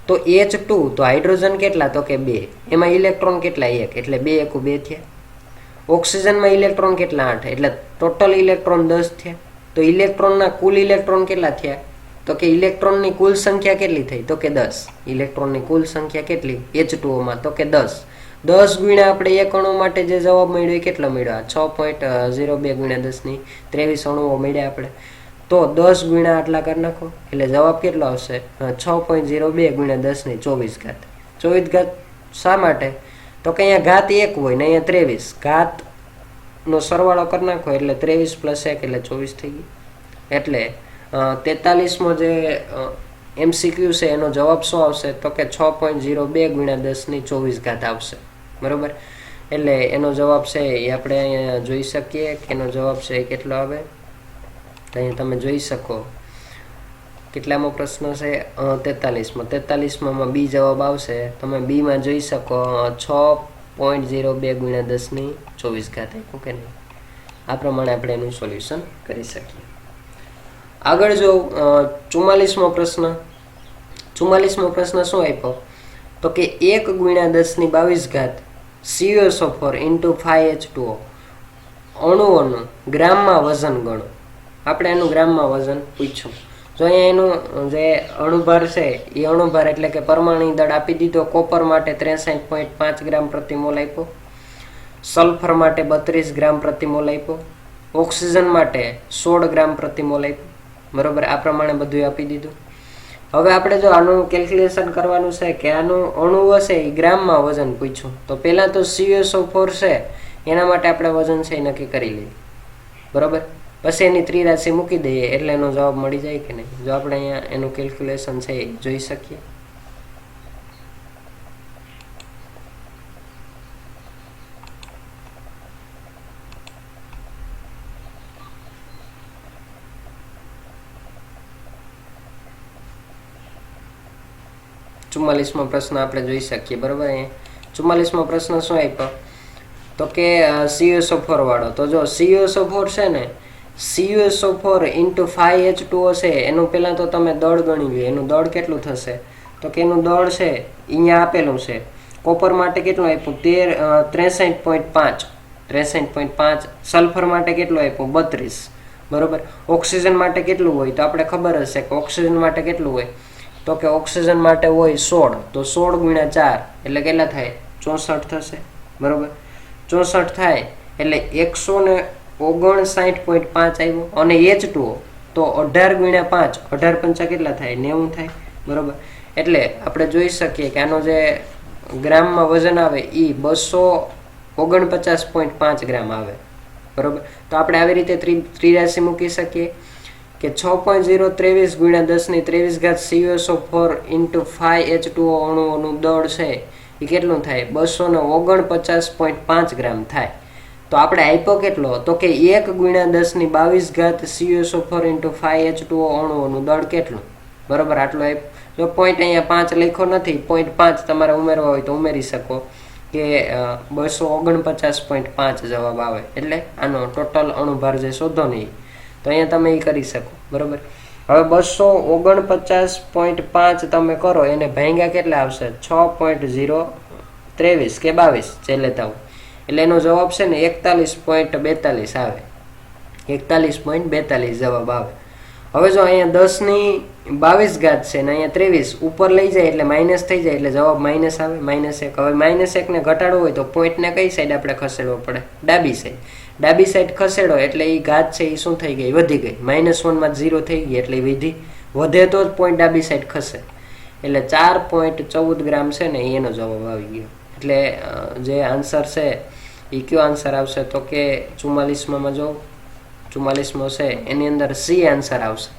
તો H2, તો હાઇડ્રોજન કેટલા? તો કે 2. એમાં ઇલેક્ટ્રોન કેટલા? 1. એટલે 2 × 2 થયા. ઓક્સિજનમાં ઇલેક્ટ્રોન કેટલા? 8. એટલે ટોટલ ઇલેક્ટ્રોન 10 થયા. તો ઇલેક્ટ્રોનના કુલ ઇલેક્ટ્રોન કેટલા થયા? તો કે ઇલેક્ટ્રોનની કુલ સંખ્યા કેટલી થઈ? તો કે 10. ઇલેક્ટ્રોનની કુલ સંખ્યા કેટલી H2O માં? તો કે 10. 10 ગુણ્યા આપણે એક અણુ માટે જે જવાબ મળ્યો એ કેટલો મળ્યો? 6.02 × 10⁻23 અણુઓ મળ્યા આપણે. તો 10 ગુણ્યા આટલા કરી નાખો એટલે જવાબ કેટલો આવશે? 6.02 × 10⁻24. 24 શા માટે? તો કે અહીંયા ઘાત 1 હોય ને અહીંયા 23. ઘાતનો સરવાળો કરી નાખો એટલે 23 + 1 એટલે 24 થઈ ગયું. એટલે 43મો જે MCQ છે એનો જવાબ શું આવશે? તો કે 6.02 × 10⁻24 આવશે. બરોબર. એટલે એનો જવાબ છે એ આપણે અહીંયા જોઈ શકીએ કે એનો જવાબ છે એ કેટલો આવે. તો અહીંયા તમે જોઈ શકો કેટલામો પ્રશ્ન છે? 43માં. 43માં બી જવાબ આવશે. તમે બીમાં જોઈ શકો 6.02 × 10⁻24 આપ્યું કે નહીં. આ પ્રમાણે આપણે એનું સોલ્યુશન કરી શકીએ. આગળ જો 44મો પ્રશ્ન. 44મો પ્રશ્ન શું આપ્યો? તો કે 1 × 10⁻22 CuSO4 × 5H2O અણુઓનું ગ્રામમાં વજન ગણો. આપણે એનું ગ્રામમાં વજન પૂછ્યું. જો અહીંયા એનું જે અણુભાર છે એ અણુભાર એટલે કે પરમાણુ દળ આપી દીધો. કોપર માટે 63.5 ગ્રામ પ્રતિ મોલ આપ્યો. સલ્ફર માટે 32 ગ્રામ પ્રતિ મોલ આપ્યો. ઓક્સિજન માટે 16 ગ્રામ પ્રતિ મોલ આપ્યો. બરોબર. આ પ્રમાણે બધું આપી દીધું. હવે આપણે જો આનું કેલ્ક્યુલેશન કરવાનું છે કે આનું અણુ હશે એ ગ્રામમાં વજન પૂછ્યું. તો પહેલાં તો CuSO4 છે એના માટે આપણે વજન છે એ નક્કી કરી લઈએ. બરોબર. પછી એની ત્રિરાશિ મૂકી દઈએ એટલે એનો જવાબ મળી જાય કે નહીં. જો આપણે અહીંયા એનું કેલ્ક્યુલેશન છે એ જોઈ શકીએ. ચુમ્માલીસમો પ્રશ્ન આપણે જોઈ શકીએ. બરોબર. અહીંયા 44મો પ્રશ્ન શું આપ્યો? તો કે CuSO4 વાળો. તો જો CuSO4 છે ને, CuSO4 × 5H2O છે એનું પહેલાં તો તમે દળ ગણી લો. એનું દળ કેટલું થશે? તો કે એનું દળ છે અહીંયા આપેલું છે. કોપર માટે કેટલું આપ્યું? 63.5. 63.5. સલ્ફર માટે કેટલું આપ્યું? 32. બરોબર. ઓક્સિજન માટે કેટલું હોય? તો આપણે ખબર હશે કે ઓક્સિજન માટે કેટલું હોય? તો કે ઓક્સિજન માટે હોય 16. તો 16 × 4 એટલે કેટલા થાય? 64 થશે. બરોબર. 64 થાય એટલે 159.5 આવ્યો. અને H2O તો 18 × 5, 18 પંચા કેટલા થાય? 90 થાય. બરોબર. એટલે આપણે જોઈ શકીએ કે આનો જે ગ્રામમાં વજન આવે એ 249.5 ગ્રામ આવે. બરોબર. તો આપણે આવી રીતે ત્રિરાશિ મૂકી શકીએ કે 6.023 × 10⁻23 CuSO4 × 5H2O અણુઓનું દળ છે એ કેટલું થાય? 249.5 ગ્રામ થાય. તો આપણે આપ્યો કેટલો? તો કે 1 × 10⁻22 CuSO4 × 5H2O અણુઓનું દળ કેટલું? બરોબર. આટલું આપ્યું. જો પોઈન્ટ અહીંયા 5 લખ્યો નથી, પોઈન્ટ 5 તમારે ઉમેરવા હોય તો ઉમેરી શકો કે 249.5 જવાબ આવે. એટલે આનો ટોટલ અણુભાર જે શોધો નહીં તો અહીંયા તમે એ કરી શકો. બરોબર. હવે 249.5 તમે કરો એને ભાંગ્યા કેટલા આવશે? 6.023 કે 22 જે લેતા હોય એટલે એનો જવાબ છે ને 41.42 આવે, 41.42 જવાબ આવે. હવે જો અહીંયા 10 ની 22 ઘાત છે ને અહીંયા 23 ઉપર લઈ જાય એટલે માઇનસ થઈ જાય એટલે જવાબ માઇનસ આવે, -1. હવે -1 ને ઘટાડવો હોય તો પોઈન્ટને કઈ સાઈડ આપણે ખસેડવો પડે? ડાબી સાઈડ. ડાબી સાઈડ ખસેડો એટલે એ ઘાત છે એ શું થઈ ગઈ? વધી ગઈ. -1 માં 0 થઈ ગઈ એટલે વધે તો જ પોઈન્ટ ડાબી સાઈડ ખસે એટલે 4.14 ગ્રામ છે ને એનો જવાબ આવી ગયો. એટલે જે આન્સર છે એ કયો આન્સર આવશે? તો કે 44માં જો 44મો છે એની અંદર સી આન્સર આવશે.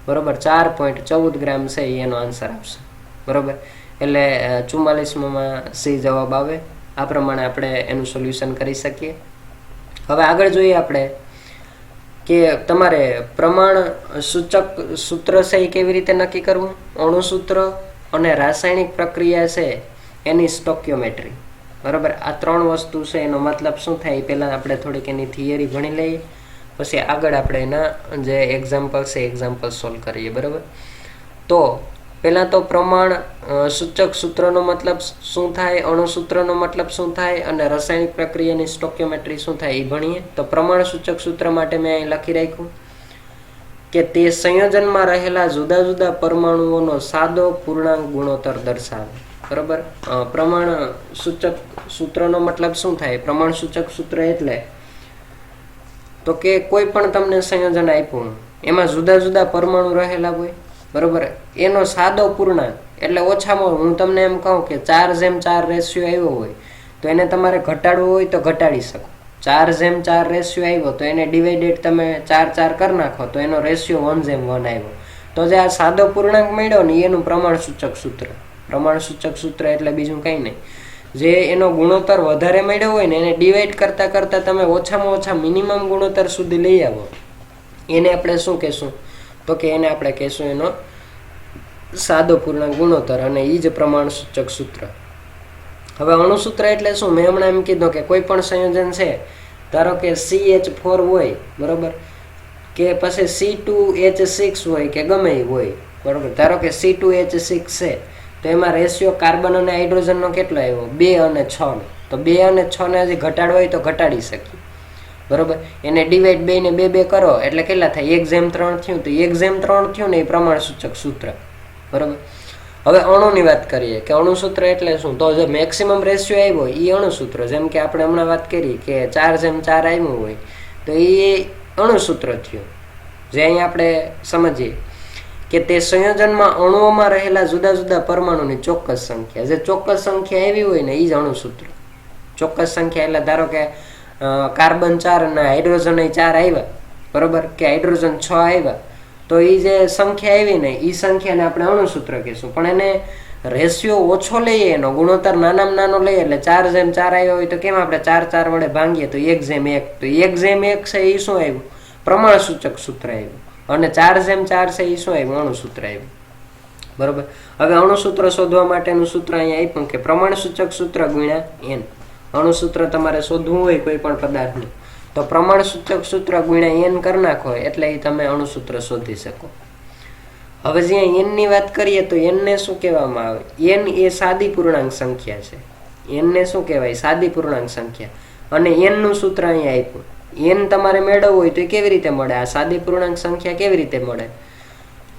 બરોબર, 4.14 ગ્રામ છે એનો આન્સર આવશે. બરોબર, એટલે 44માં સી જવાબ આવે. આ પ્રમાણે આપણે એનું સોલ્યુશન કરી શકીએ. હવે આગળ જોઈએ આપણે કે તમારે પ્રમાણ સૂચક સૂત્ર છે એ કેવી રીતે નક્કી કરવું. અણુસૂત્ર અને રાસાયણિક પ્રક્રિયા છે એની સ્ટોક્યોમેટ્રી. બરાબર, આ 3 વસ્તુ છે એનો મતલબ શું થાય પહેલાં આપણે થોડીક એની થિયરી ભણી લઈએ, પછી આગળ આપણે એના જે એક્ઝામ્પલ છે એક્ઝામ્પલ સોલ્વ કરીએ. બરાબર, તો પહેલાં તો પ્રમાણ સૂચક સૂત્રનો મતલબ શું થાય, અણુસૂત્રનો મતલબ શું થાય અને રાસાયણિક પ્રક્રિયાની સ્ટોક્યોમેટ્રી શું થાય એ ભણીએ. તો પ્રમાણ સૂચક સૂત્ર માટે મેં અહીં લખી રાખ્યું કે તે સંયોજનમાં રહેલા જુદા જુદા પરમાણુઓનો સાદો પૂર્ણાંક ગુણોત્તર દર્શાવે. બરાબર, પ્રમાણ સૂચક સૂત્રનો મતલબ શું થાય? પ્રમાણ સૂચક સૂત્ર એટલે તો કે કોઈ પણ તમને સંયોજન આપ્યું એમાં જુદા જુદા પરમાણુ રહેલા હોય. બરોબર, એનો સાદો પૂર્ણાંક એટલે ઓછામાં હું તમને એમ કહું કે 4:4 રેશિયો આવ્યો હોય તો એને તમારે ઘટાડવો હોય તો ઘટાડી શકો. 4:4 રેશિયો આવ્યો તો એને ડિવાઇડેડ તમે 4 કરી નાખો તો એનો રેશિયો 1:1 આવ્યો. તો જે આ સાદો પૂર્ણાંક મળ્યો ને એનું પ્રમાણ સૂચક સૂત્ર. પ્રમાણ સૂચક સૂત્ર એટલે બીજું કંઈ નહીં, જે એનો ગુણોત્તર વધારે મળ્યો હોય ને એને ડિવાઈડ કરતા કરતા તમે ઓછામાં ઓછા મિનિમમ ગુણોત્તર સુધી લઈ આવો એને આપણે શું કહેશું? તો કે એને આપણે કહેશું એનો સાદો પૂર્ણાંક ગુણોત્તર અને એ જ પ્રમાણ સૂચક સૂત્ર. હવે અણુસૂત્ર એટલે શું? મેં હમણાં એમ કીધું કે કોઈ પણ સંયોજન છે, ધારો કે CH4 હોય, બરોબર, કે પછી C2H6 હોય કે ગમે એ હોય, બરોબર, ધારો કે C2H6 છે તો એમાં રેશિયો કાર્બન અને હાઇડ્રોજનનો કેટલો આવ્યો? 2 અને 6 નો. તો 2 અને 6 ને હજી ઘટાડવો હોય તો ઘટાડી શકીએ. બરોબર, એને ડિવાઈડ 2 ને 2 કરો એટલે કેટલા થાય? 1:3 થયું. તો 1:3 થયું ને એ પ્રમાણ સૂચક સૂત્ર. બરોબર, હવે અણુની વાત કરીએ કે અણુસૂત્ર એટલે શું? તો જે મેક્સિમમ રેશિયો આવ્યો એ અણુસૂત્ર. જેમ કે આપણે હમણાં વાત કરી કે 4:4 આવ્યું હોય તો એ અણુસૂત્ર થયું. જે અહીંયા આપણે સમજીએ કે તે સંયોજનમાં અણુઓમાં રહેલા જુદા જુદા પરમાણુની ચોક્કસ સંખ્યા. જે ચોક્કસ સંખ્યા આવી હોય ને એ જ અણુસૂત્ર. ચોક્કસ સંખ્યા એટલે ધારો કે કાર્બન 4 અને હાઇડ્રોજન 4 આવ્યા, બરોબર, કે હાઇડ્રોજન 6 આવ્યા, તો એ જે સંખ્યા આવી ને એ સંખ્યાને આપણે અણુસૂત્ર કહીશું. પણ એને રેશિયો ઓછો લઈએ, એનો ગુણોત્તર નાનામાં નાનો લઈએ એટલે 4:4 આવ્યા હોય તો કેમ આપણે 4 વડે ભાંગીએ તો 1:1. તો 1:1 છે એ શું આવ્યું? પ્રમાણ સૂચક સૂત્ર આવ્યું. અને 4:4 છે એ શું આવ્યું? અણુસૂત્ર આવ્યું. બરોબર, હવે અણુસૂત્ર શોધવા માટેનું સૂત્ર અહીંયા આપ્યું કે પ્રમાણ સૂચક સૂત્ર ગુણ્યા n. અણુસૂત્ર તમારે શોધવું હોય કોઈ પણ પદાર્થનું તો પ્રમાણ સૂચક સૂત્ર ગુણ્યા n કરી નાખો એટલે એ તમે અણુસૂત્ર શોધી શકો. હવે જ્યાં n ની વાત કરીએ તો n ને શું કહેવામાં આવે? n એ સાદી પૂર્ણાંક સંખ્યા છે. n ને શું કહેવાય? સાદી પૂર્ણાંક સંખ્યા. અને n નું સૂત્ર અહીંયા આપ્યું. n તમારે મેળવવું હોય તો કેવી રીતે મળે? આ સાદી પૂર્ણાંક સંખ્યા કેવી રીતે મળે?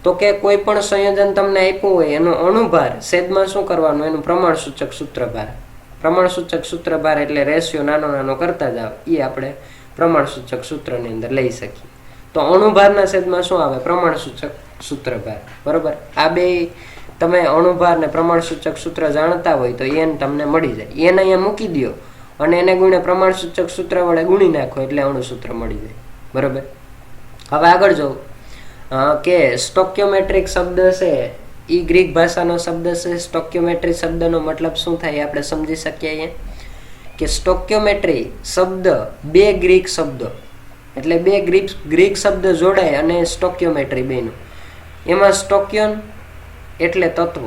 તો કે કોઈ પણ સંયોજન તમને આપ્યું હોય એનો અણુભાર છેદમાં શું કરવાનું? એનું પ્રમાણ સૂચક સૂત્રભાર. પ્રમાણ સૂચક સૂત્રભાર એટલે રેશિયો નાનો નાનો કરતા જાવ એ આપણે પ્રમાણ સૂચક સૂત્રની અંદર લઈ શકીએ. તો અણુભારના છેદમાં શું આવે? પ્રમાણ સૂચક સૂત્રભાર. બરોબર, આ બે તમે અણુભાર ને પ્રમાણ સૂચક સૂત્ર જાણતા હોય તો n તમને મળી જાય. n અહીંયા મૂકી દો અને એને ગુણે પ્રમાણ સૂચક સૂત્ર વડે ગુણી નાખો એટલે અણુસૂત્ર મળી જાય. બરોબર, હવે આગળ જો કે સ્ટોક્યોમેટ્રિક શબ્દ છે એ ગ્રીક ભાષાનો શબ્દ છે. સ્ટોક્યોમેટ્રી શબ્દનો મતલબ શું થાય આપણે સમજી શકીએ અહીંયા કે સ્ટોક્યોમેટ્રી શબ્દ 2 ગ્રીક શબ્દો એટલે 2 ગ્રીક શબ્દ જોડાય અને સ્ટોક્યોમેટ્રી બેનું. એમાં સ્ટોક્યોન એટલે તત્વ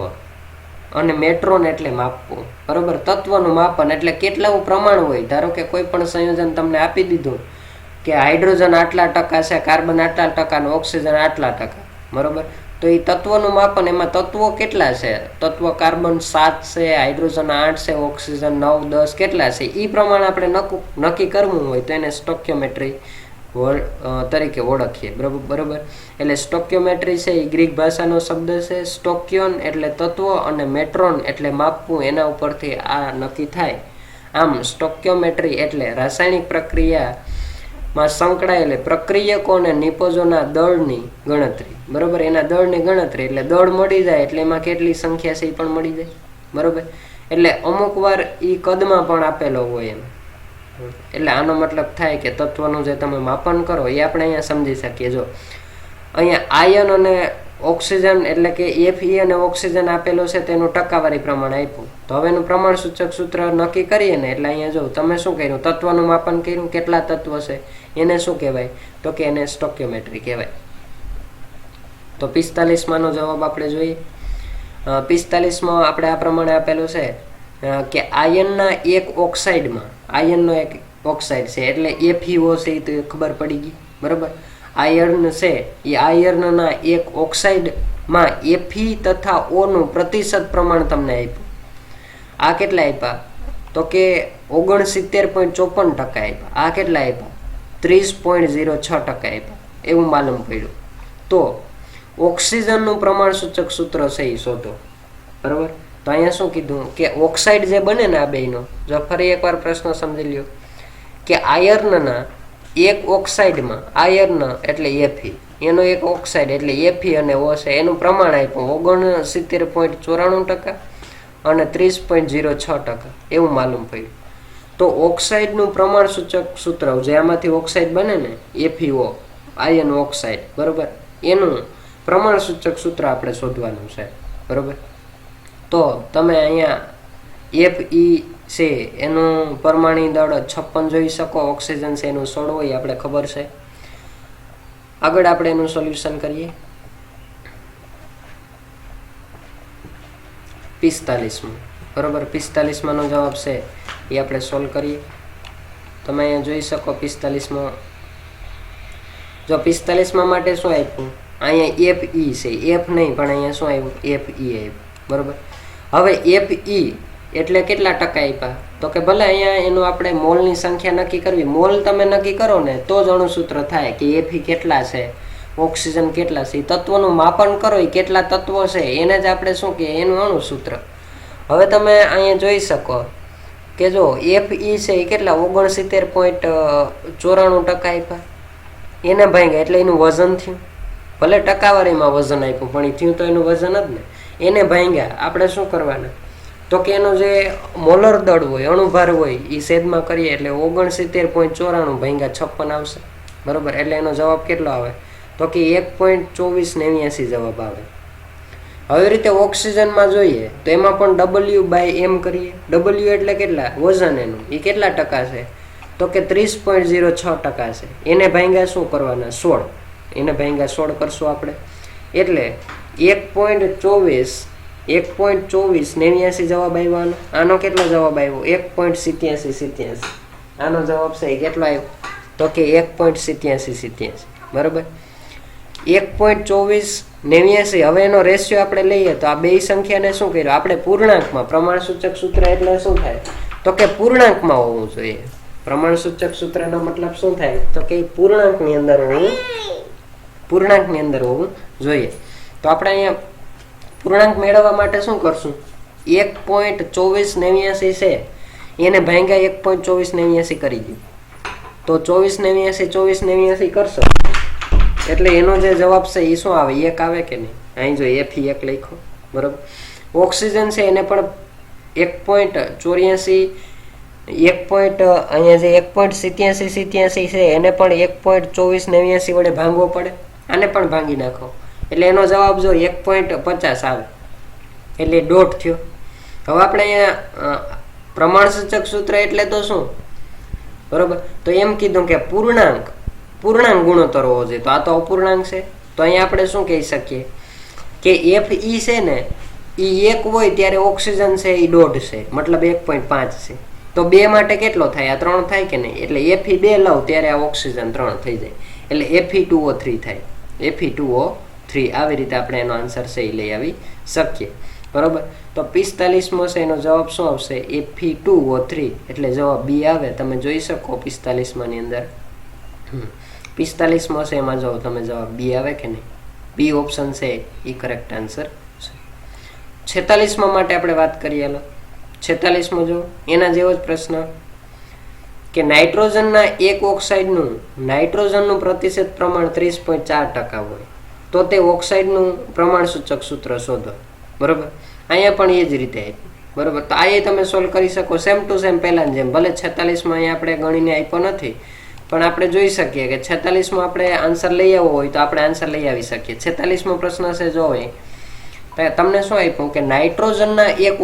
અને મેટ્રોન એટલે માપવું. બરોબર, તત્વનું માપન એટલે કેટલાનું પ્રમાણ હોય. ધારો કે કોઈ પણ સંયોજન તમને આપી દીધું કે હાઇડ્રોજન આટલા ટકા છે, કાર્બન આટલા ટકા, ઓક્સિજન આટલા ટકા, બરોબર, તો એ તત્વનું માપન, એમાં તત્વો કેટલા છે, તત્વ કાર્બન 7 છે, હાઇડ્રોજન 8 છે, ઓક્સિજન 9, 10 કેટલા છે, એ પ્રમાણે આપણે નક્કી કરવું હોય તો એને સ્ટોક્યોમેટ્રી તરીકે ઓળખીએ. બરોબર. એટલે સ્ટોક્યોમેટ્રી છે એ ગ્રીક ભાષાનો શબ્દ છે. સ્ટોક્યોન એટલે તત્વ અને મેટ્રોન એટલે માપવું, એના ઉપરથી આ નક્કી થાય. આમ સ્ટોક્યોમેટ્રી એટલે રાસાયણિક પ્રક્રિયામાં સંકળાયેલી પ્રક્રિયકો અને નિપજોના દળની ગણતરી. બરોબર. એના દળની ગણતરી એટલે દળ મળી જાય એટલે એમાં કેટલી સંખ્યા છે એ પણ મળી જાય. બરોબર. એટલે અમુક વાર એ કદમાં પણ આપેલો હોય એમ. એટલે આનો મતલબ થાય કે તત્વનું જે તમે માપન કરો એ આપણે અહીંયા સમજી શકીએ. જો અહીંયા આયન અને ઓક્સિજન એટલે કે Fe અને ઓક્સિજન આપેલો છે તેનું ટકાવારી પ્રમાણ આપ્યું. તો હવે એનું પ્રમાણ સૂચક સૂત્ર નક્કી કરીએ ને એટલે અહીંયા જો તમે શું કર્યું, તત્વનું માપન કર્યું, કેટલા તત્વ છે એને શું કહેવાય, તો કે એને સ્ટોક્યોમેટ્રી કહેવાય. તો 45 માંનો જવાબ આપણે જોઈએ. 45માં આપણે આ પ્રમાણે આપેલું છે કે આયનના એક ઓક્સાઇડમાં, આયનનો એક ઓક્સાઇડ છે એટલે FeO છે એ તો ખબર પડી ગઈ. બરાબર. આયર્ન છે એ આયર્નના એક ઓક્સાઇડમાં Fe તથા O નું પ્રતિશત પ્રમાણ તમને આપ્યું. આ કેટલા આપ્યા, તો કે 69.54% આપ્યા. આ કેટલા આપ્યા, 30.06% આપ્યા. એવું માલુમ પડ્યું. તો ઓક્સિજનનું પ્રમાણ સૂચક સૂત્ર છે એ શોધો. બરાબર. તો અહીંયા શું કીધું કે ઓક્સાઇડ જે બને ને આ બેનો, જો ફરી એકવાર પ્રશ્ન સમજી લ્યો કે આયર્નના એક ઓક્સાઇડમાં, આયર્ન એટલે Fe, એનો એક ઓક્સાઇડ એટલે Fe અને O છે, એનું પ્રમાણ આપ્યું 69.94% અને 30.06% એવું માલુમ પડ્યું. તો ઓક્સાઇડનું પ્રમાણ સૂચક સૂત્ર જે આમાંથી ઓક્સાઇડ બને ને FeO, આયર્ન ઓક્સાઇડ, બરોબર, એનું પ્રમાણ સૂચક સૂત્ર આપણે શોધવાનું છે. બરોબર. તો તમે અહીંયા Fe છે એનું પરમાણુ દળ 56 જોઈ શકો, ઓક્સિજન છે એનું 16 હોય આપણે ખબર છે. આગળ આપણે એનું સોલ્યુશન કરીએ. 45માં. બરોબર. 45 નો જવાબ છે એ આપણે સોલ્વ કરીએ. તમે અહીંયા જોઈ શકો 45માં. જો 45માં માટે શું આપ્યું, અહીંયા Fe છે, F નહીં પણ અહીંયા શું આવ્યું, Fe આવ્યું. બરોબર. હવે Fe એટલે કેટલા ટકા આપ્યા, તો કે ભલે અહીંયા એનું આપણે મોલની સંખ્યા નક્કી કરવી, મોલ તમે નક્કી કરો ને તો જ અણુસૂત્ર થાય કે Fe કેટલા છે, ઓક્સિજન કેટલા છે. તત્વનું માપન કરો એ કેટલા તત્વો છે એને જ આપણે શું કે એનું અણુસૂત્ર. હવે તમે અહીંયા જોઈ શકો કે જો Fe છે એ કેટલા 69.94% આપ્યા, એને ભાંગ્યા એટલે એનું વજન થયું. ભલે ટકાવારીમાં વજન આપ્યું પણ એ થયું તો એનું વજન જ ને. એને ભાંગ્યા આપણે શું કરવાના, તો કે એનું જે મોલર દળ હોય, અણુભાર હોય એ છેદમાં કરીએ એટલે 69.94 ભાંગ્યા 56 આવશે. બરોબર. એટલે એનો જવાબ કેટલો આવે, તો કે 1.2489 જવાબ આવે. હવે રીતે ઓક્સિજનમાં જોઈએ તો એમાં પણ W/m કરીએ. W એટલે કેટલા, વજન એનું, એ કેટલા ટકા છે, તો કે 30.06% છે. એને ભાંગ્યા શું કરવાના, 16. એને ભાંગ્યા 16 કરશું આપણે એટલે 1.2489 જવાબ આવ્યો. આનો કેટલો જવાબ આવ્યો, 1.8787. આનો જવાબ છે એ કેટલો આવ્યો, તો કે 1.8787. બરોબર. 1.2489. હવે એનો રેશિયો આપણે લઈએ તો આ બે સંખ્યાને શું કર્યું આપણે પૂર્ણાંકમાં, પ્રમાણ સૂચક સૂત્ર એટલે શું થાય, તો કે પૂર્ણાંકમાં હોવું જોઈએ. પ્રમાણ સૂચક સૂત્રનો મતલબ શું થાય, તો કે પૂર્ણાંકની અંદર હોવું જોઈએ. તો આપણે અહીંયા પૂર્ણાંક મેળવવા માટે શું કરશું, 1.2489 છે એને ભાંગ્યા 1.2489 કરી દઉં તો 2489 કરશો એટલે એનો જે જવાબ છે એ શું આવે, 1 આવે કે નહીં. અહીં જો Fe 1 લખો. બરોબર. ઓક્સિજન છે એને પણ 1.84 અહીંયા જે 1.8787 છે એને પણ 1.2489 વડે ભાંગવો પડે. આને પણ ભાંગી નાખો એટલે એનો જવાબ જો 1.50 આવે એટલે દોઢ થયો. હવે આપણે અહીંયા પ્રમાણ સૂચક સૂત્ર એટલે તો શું, બરોબર, તો એમ કીધું કે પૂર્ણાંક ગુણોત્તર હોવો જોઈએ. તો આ તો અપૂર્ણાંક છે તો અહીંયા આપણે શું કહી શકીએ કે Fe છે ને એ 1 હોય ત્યારે ઓક્સિજન છે એ 1.5 છે, મતલબ 1.5 છે. તો 2 માટે કેટલો થાય, આ 3 થાય કે નહીં. એટલે Fe 2 લઉં ત્યારે આ ઓક્સિજન 3 થઈ જાય એટલે Fe2O3 થાય. Fe2O3 3 આવી રીતે આપણે એનો આન્સર છે એ લઈ આવી શકીએ, બરાબર. તો 45મો છે એનો જવાબ શું આવશે? Fe2O3 એટલે જવાબ બી આવે. તમે જોઈ શકો 45માની અંદર 45મો છે એમાં જો તમે જવાબ બી આવે કે નહીં? બી ઓપ્શન છે એ કરેક્ટ આન્સર છે. 46મા માટે આપણે વાત કરીએ. 46મો જો એના જેવો જ પ્રશ્ન કે નાઇટ્રોજનના એક ઓક્સાઇડનું નાઇટ્રોજનનું પ્રતિશત પ્રમાણ 30.4% હોય તો તે ઓક્સાઇડનું પ્રમાણ સૂચક સૂત્ર શોધો, બરોબર. અહીંયા પણ એ જ રીતે આપ્યું, બરોબર. તો આ તમે સોલ્વ કરી શકો સેમ ટુ સેમ પહેલાની જેમ. ભલે 46માં અહીંયા આપણે ગણીને આપ્યો નથી, પણ આપણે જોઈ શકીએ કે 46માં આપણે આન્સર લઈ આવવો હોય તો આપણે આન્સર લઈ આવી શકીએ. 46મો પ્રશ્ન છે જો તમને શું આપ્યું કે નાઇટ્રોજનના એક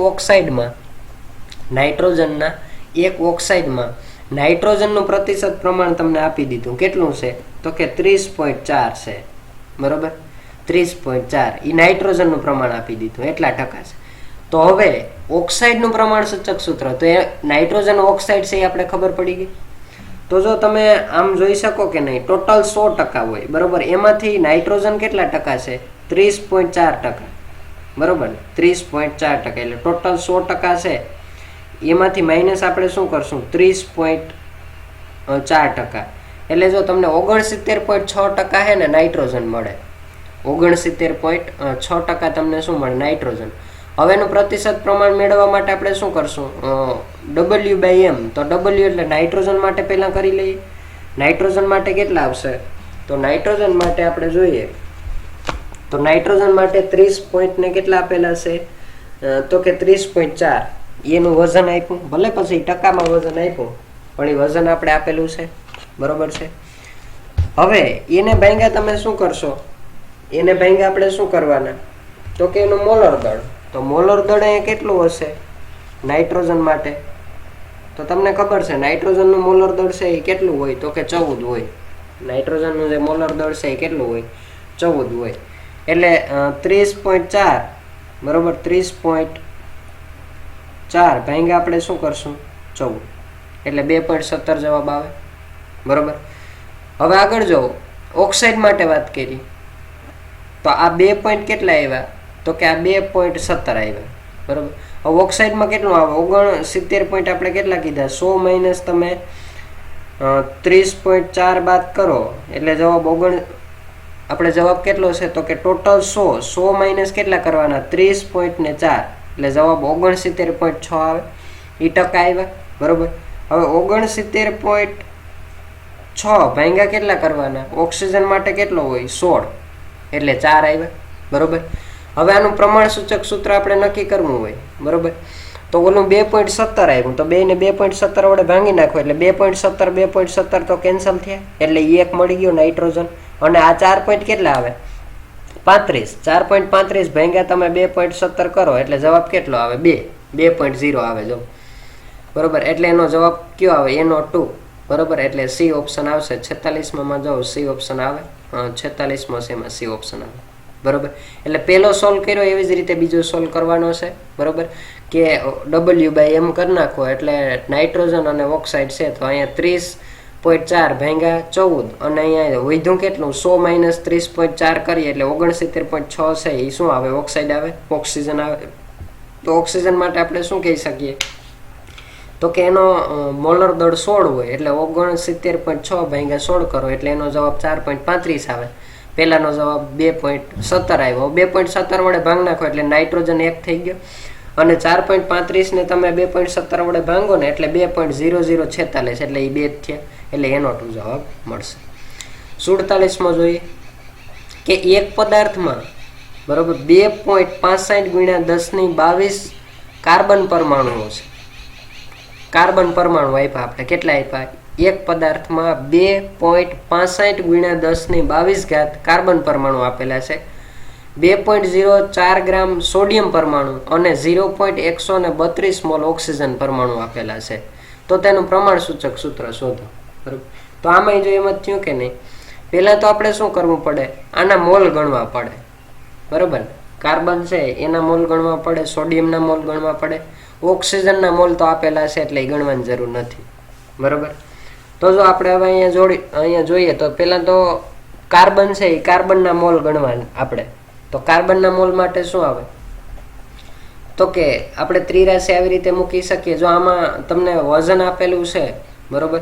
ઓક્સાઇડમાં નાઇટ્રોજનનું પ્રતિશત પ્રમાણ તમને આપી દીધું. કેટલું છે? તો કે 30.4 છે, બરોબર. 30.4 એ નાઇટ્રોજનનું પ્રમાણ આપી દીધું, એટલા ટકા છે. તો હવે ઓક્સાઇડનું પ્રમાણ સૂચક સૂત્ર, તો એ નાઇટ્રોજન ઓક્સાઇડ છે એ આપણે ખબર પડી ગઈ. તો જો તમે આમ જોઈ શકો કે નહીં, ટોટલ 100% હોય, બરોબર. એમાંથી નાઇટ્રોજન કેટલા ટકા છે? 30.4%, બરોબર. 30.4% એટલે ટોટલ 100% છે, એમાંથી માઇનસ આપણે શું કરશું? 30.4%. એટલે જો તમને 69.6% છે ને નાઇટ્રોજન મળે. 69.6% તમને શું મળે? નાઇટ્રોજન. હવે એનું પ્રતિશત પ્રમાણ મેળવવા માટે આપણે શું કરશું? W/m. તો W એટલે નાઇટ્રોજન માટે પહેલા કરી લઈએ. નાઇટ્રોજન માટે કેટલા આવશે? તો નાઇટ્રોજન માટે આપણે જોઈએ તો નાઇટ્રોજન માટે 30 પોઈન્ટ ને કેટલા આપેલા છે? તો કે 30.4. એનું વજન આપ્યું, ભલે પછી ટકામાં વજન આપ્યું, પણ એ વજન આપણે આપેલું છે, બરોબર છે. હવે એને ભાંગ્યા તમે શું કરશો? એને ભાંગ્યા આપણે શું કરવાના? તો કે એનું મોલર દળ. તો મોલર દળ એ કેટલું હશે નાઇટ્રોજન માટે? તો તમને ખબર છે નાઇટ્રોજનનું મોલર દળ છે એ કેટલું હોય? તો કે 14 હોય. નાઇટ્રોજનનું જે મોલર દળ છે એ કેટલું હોય? 14 હોય. એટલે 30.4, બરોબર. 30.4 ભાંગ્યા આપણે શું કરશું? 14 એટલે 2.17 જવાબ આવે, બરોબર. હવે આગળ જો ઓક્સાઇડ માટે વાત કરી તો આ 2 પોઈન્ટ કેટલા આવ્યા? તો કે આ 2.17 આવ્યા, બરોબર. હવે ઓક્સાઇડમાં કેટલું આવે? 69 પોઈન્ટ આપણે કેટલા કીધા? 100 માઇનસ તમે 30.4 બાદ કરો એટલે જવાબ આપણે જવાબ કેટલો છે? તો કે ટોટલ 100 માઇનસ કેટલા કરવાના? 30.4 એટલે જવાબ 69.6 આવે. એ ટકા આવ્યા, બરોબર. હવે 69.6 ભાંગ્યા કેટલા કરવાના? ઓક્સિજન માટે કેટલો હોય? 16 એટલે 4 આવ્યા, બરોબર. હવે આનું પ્રમાણ સૂચક સૂત્ર આપણે નક્કી કરવું હોય, બરોબર. તો ઓલું 2.17 આવ્યું, તો 2 ને 2.17 વડે ભાંગી નાખો એટલે 2.17 તો કેન્સલ થયા, એટલે એક મળી ગયો નાઇટ્રોજન. અને આ 4 પોઈન્ટ કેટલા આવે? 35. 4.35 ભાંગ્યા તમે 2.17 કરો એટલે જવાબ કેટલો આવે? 2.0 આવે જો, બરોબર. એટલે એનો જવાબ કયો આવે? એનો 2, બરોબર. એટલે સી ઓપ્શન આવશે. 46માં જો સી ઓપ્શન આવે. 46માં છે એમાં સી ઓપ્શન આવે, બરોબર. એટલે પહેલો સોલ્વ કર્યો એવી જ રીતે બીજો સોલ્વ કરવાનો છે, બરોબર. કે W/m કરી નાખો એટલે નાઇટ્રોજન અને ઓક્સાઇડ છે તો અહીંયા 30.4 ભાંગ્યા 14 અને અહીંયા વધ્યું કેટલું? 100 માઇનસ 30.4 કરીએ એટલે 69.6 છે એ શું આવે? ઓક્સાઇડ આવે, ઓક્સિજન આવે. તો ઓક્સિજન માટે આપણે શું કહી શકીએ? તો કે એનો મોલર દળ 16 હોય એટલે 69.6 ભાંગ્યા 16 કરો એટલે એનો જવાબ 4.35 આવે. પહેલાનો જવાબ 2.17 આવ્યો. 2.17 વડે ભાંગ નાખો એટલે નાઇટ્રોજન 1 થઈ ગયો અને 4.35 ને તમે 2.17 વડે ભાંગો ને એટલે 2.0046 એટલે એ 2 જ થયા, એટલે એનો 2 જવાબ મળશે. 47માં જોઈએ કે એક પદાર્થમાં, બરોબર, 2.65 ગુણ્યા 1022 કાર્બન પરમાણુઓ છે. કાર્બન પરમાણુ આપ્યા આપણે કેટલા આપ્યા? એક પદાર્થમાં 2.65 ગુણ્યા 1022 કાર્બન પરમાણુ આપેલા છે. 2.04 ગ્રામ સોડિયમ પરમાણુ અને 0.132 મોલ ઓક્સિજન પરમાણુ આપેલા છે. તો તેનું પ્રમાણ સૂચક સૂત્ર શોધો, બરોબર. તો આમાં જો એમ જ થયું કે નહીં, પહેલા તો આપણે શું કરવું પડે? આના મોલ ગણવા પડે, બરોબર. કાર્બન છે એના મોલ ગણવા પડે, સોડિયમના મોલ ગણવા પડે, ઓક્સિજનના મોલ તો આપેલા છે એટલે ગણવાની જરૂર નથી, બરોબર. તો જો આપણે હવે અહીંયા જોઈએ તો પહેલાં તો કાર્બન છે એ કાર્બનના મોલ ગણવા આપણે. તો કાર્બનના મોલ માટે શું આવે? તો કે આપણે ત્રિરાશિ આવી રીતે મૂકી શકીએ. જો આમાં તમને વજન આપેલું છે બરોબર,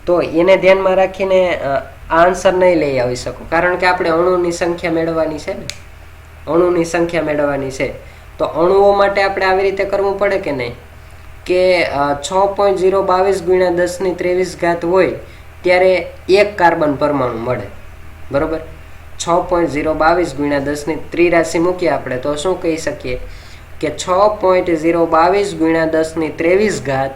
તો એને ધ્યાનમાં રાખીને આ આન્સર નહીં લઈ આવી શકો, કારણ કે આપણે અણુની સંખ્યા મેળવવાની છે ને, અણુની સંખ્યા મેળવવાની છે. તો અણુઓ માટે આપણે આવી રીતે કરવું પડે કે નહીં, કે 6.022 ગુણ્યા 10⁻23 હોય ત્યારે એક કાર્બન પરમાણુ મળે બરોબર. 6.022 ગુણ્યા 10⁻83 મૂકીએ આપણે તો શું કહી શકીએ કે 6.022 ગુણ્યા 10⁻23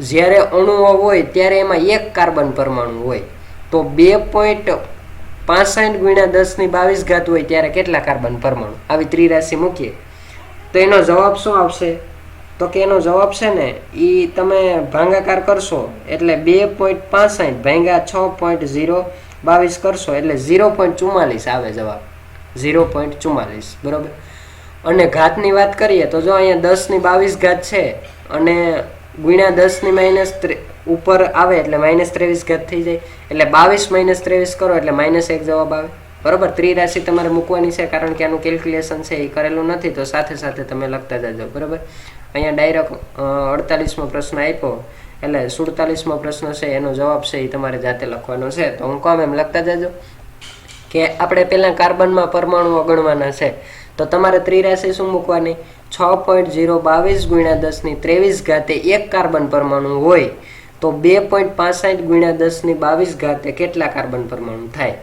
જ્યારે અણુઓ હોય ત્યારે એમાં એક કાર્બન પરમાણુ હોય. તો 2.65 ગુણ્યા 10⁻22 હોય ત્યારે કેટલા કાર્બન પરમાણુ? આવી ત્રિરાશિ મૂકીએ તો એનો જવાબ શું આવશે? તો કે એનો જવાબ છે ને એ તમે ભાગાકાર કરશો એટલે 2.65 ભાગ્યા 6.022 કરશો એટલે 0.44 આવે જવાબ, 0.44 બરોબર. અને ઘાતની વાત કરીએ તો જો અહીંયા 10⁻22 છે અને ગુણ્યા 10⁻³ ઉપર આવે એટલે -23 થઈ જાય, એટલે 22 - 23 કરો એટલે -1 જવાબ આવે બરોબર. ત્રિરાશિ તમારે મૂકવાની છે, કારણ કે આનું કેલ્ક્યુલેશન છે એ કરેલું નથી, તો સાથે સાથે તમે લખતા જજો બરોબર. અહીંયા ડાયરેક્ટ 48મો પ્રશ્ન આપ્યો એટલે 47મો પ્રશ્ન છે એનો જવાબ છે એ તમારે જાતે લખવાનો છે. તો હું કહું એમ લખતા જજો કે આપણે પહેલા કાર્બનમાં પરમાણુઓ ગણવાના છે. તો તમારે ત્રિરાશિ શું મૂકવાની? 6.022 ગુણ્યા 10⁻23 એક કાર્બન પરમાણુ હોય તો 2.65 ગુણ્યા 10⁻22 કેટલા કાર્બન પરમાણુ થાય?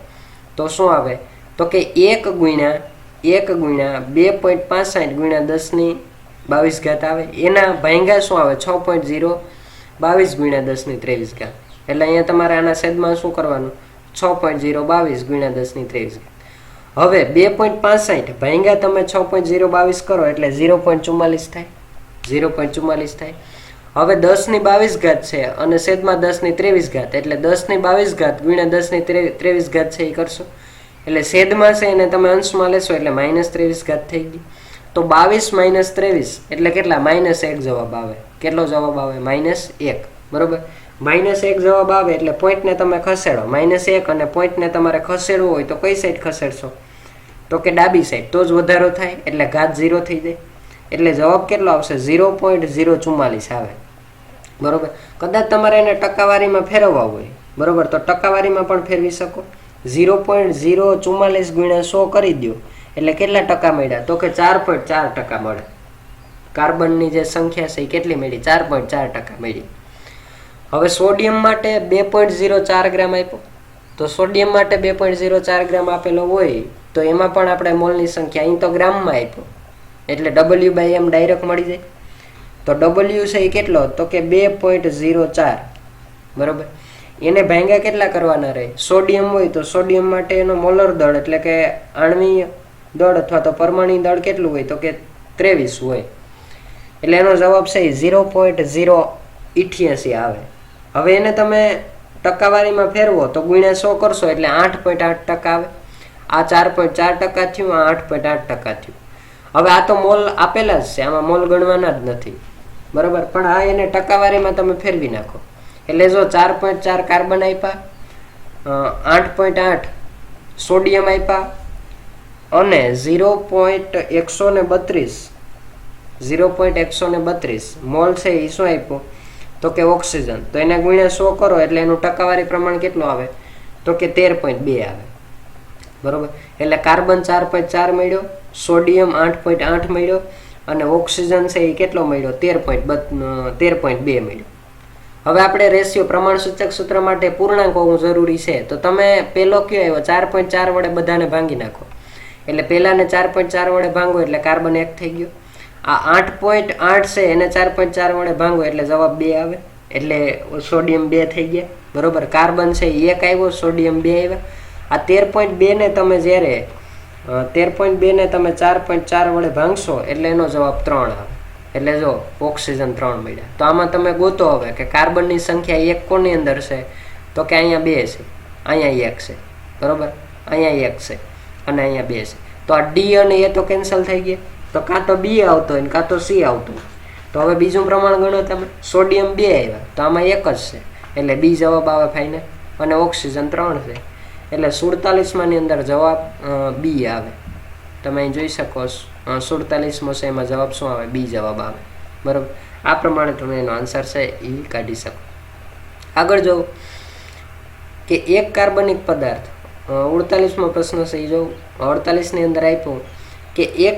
તો શું આવે? તો કે 1 ગુણ્યા 2.65 ગુણ્યા 10⁻22 આવે. એના ભાગ્યા શું આવે? 6.022 ગુણ્યા 10⁻23. એટલે અહીંયા તમારે આના છેદમાં શું કરવાનું? 6.022 ગુણ્યા 10⁻23. હવે 2.65 ભાગ્યા તમે 6.022 કરો એટલે 0.44 થાય, 0.44 થાય. હવે 10⁻22 છે અને છેદમાં 10⁻23 એટલે 10⁻22 ગુણ્યા 10⁻23 છે એ કરશો એટલે છેદમાં છે એને તમે અંશમાં લેશો એટલે -23 થઈ ગઈ. તો 22 - 23 એટલે કેટલા? -1 જવાબ આવે. કેટલો જવાબ આવે? -1 બરોબર. -1 જવાબ આવે એટલે પોઈન્ટને તમે ખસેડો, -1, અને પોઈન્ટને તમારે ખસેડવું હોય તો કઈ સાઈડ ખસેડશો? તો કે ડાબી સાઈડ, તો જ વધારો થાય એટલે ઘાત 0 થઈ જાય. એટલે જવાબ કેટલો આવશે? 0.044 આવે બરોબર. કદાચ તમારે એને ટકાવારીમાં ફેરવવા હોય બરોબર, તો ટકાવારીમાં પણ ફેરવી શકો. 0.044 ગુણ્યા 100 કરી દો એટલે કેટલા ટકા મળ્યા? તો કે 4.4% મળે. કાર્બનની જે સંખ્યા છે એ કેટલી મળી? 4.4% મળી. હવે સોડિયમ માટે 2.04 ગ્રામ આપ્યો. તો સોડિયમ માટે 2.04 ગ્રામ આપેલો હોય તો એમાં પણ આપણે મોલની સંખ્યા અહીં તો ગ્રામમાં આપ્યો એટલે W/m ડાયરેક્ટ મળી જાય. તો W છે એ કેટલો? તો કે 2.04 બરોબર. એને ભાગ્યા કેટલા કરવાના રહે? સોડિયમ હોય તો સોડિયમ માટે એનો મોલર દળ એટલે કે આણ્વીય દળ અથવા તો પરમાણુ દળ કેટલું હોય? તો કે 23 હોય. એટલે એનો જવાબ છે 0.088 આવે. હવે એને તમે ટકાવારીમાં ફેરવો તો ગુણ્યા 100 કરશો એટલે 8.8% આવે. આ 4.4% થયું, આ 8.8% થયું. હવે આ તો મોલ આપેલા જ છે, આમાં મોલ ગણવાના જ નથી બરોબર. પણ આ એને ટકાવારીમાં તમે ફેરવી નાખો એટલે જો 4.4 કાર્બન આપ્યા, 8.8 સોડિયમ આપ્યા અને 0.132 મોલ છે એ શું આપ્યો? તો કે ઓક્સિજન. તો એને ગુણ્યા 100 કરો એટલે એનું ટકાવારી પ્રમાણ કેટલું આવે? તો કે 13.2 આવે બરોબર. એટલે કાર્બન 4.4 મળ્યો, સોડિયમ 8.8 મળ્યો અને ઓક્સિજન છે એ કેટલો મળ્યો? 13.2 મળ્યો. હવે આપણે રેશિયો પ્રમાણ સૂચક સૂત્ર માટે પૂર્ણાંક હોવું જરૂરી છે. તો તમે પેલો કયો આવ્યો? 4.4 વડે બધાને ભાંગી નાખો એટલે પહેલાને 4.4 વડે ભાંગો એટલે કાર્બન 1 થઈ ગયો. આ 8.8 છે એને 4.4 વડે ભાંગો એટલે જવાબ 2 આવે એટલે સોડિયમ 2 થઈ ગયા બરોબર. કાર્બન છે 1 આવ્યો, સોડિયમ 2 આવ્યા. આ 13.2 ને તમે જ્યારે 13.2 ને તમે 4.4 વડે ભાંગશો એટલે એનો જવાબ 3 આવે. એટલે જો ઓક્સિજન 3 મળ્યા. તો આમાં તમે ગોતો હવે કે કાર્બનની સંખ્યા 1 કોની અંદર છે? તો કે અહીંયા 2 છે, અહીંયા 1 છે બરોબર, અહીંયા 1 છે અને અહીંયા 2 છે. તો આ ડી અને એ તો કેન્સલ થઈ ગયા. તો કાં તો બી આવતો હોય ને કાં તો સી આવતો હોય. તો હવે બીજું પ્રમાણ ગણો તમે. સોડિયમ 2 આવ્યા તો આમાં 1 જ છે એટલે બી જવાબ આવે ફાઇનલ અને ઓક્સિજન 3 છે એટલે 47 ની અંદર જવાબ બી આવે. તમે અહીં જોઈ શકો 47મો છે એમાં જવાબ શું આવે? બી જવાબ આવે. બરાબર, આ પ્રમાણે તમે એનો આન્સર છે એ કાઢી શકો. આગળ જો કે એક કાર્બનિક પદાર્થ 48મો પ્રશ્ન છે એ જો 48 ની અંદર આપ્યું કે એક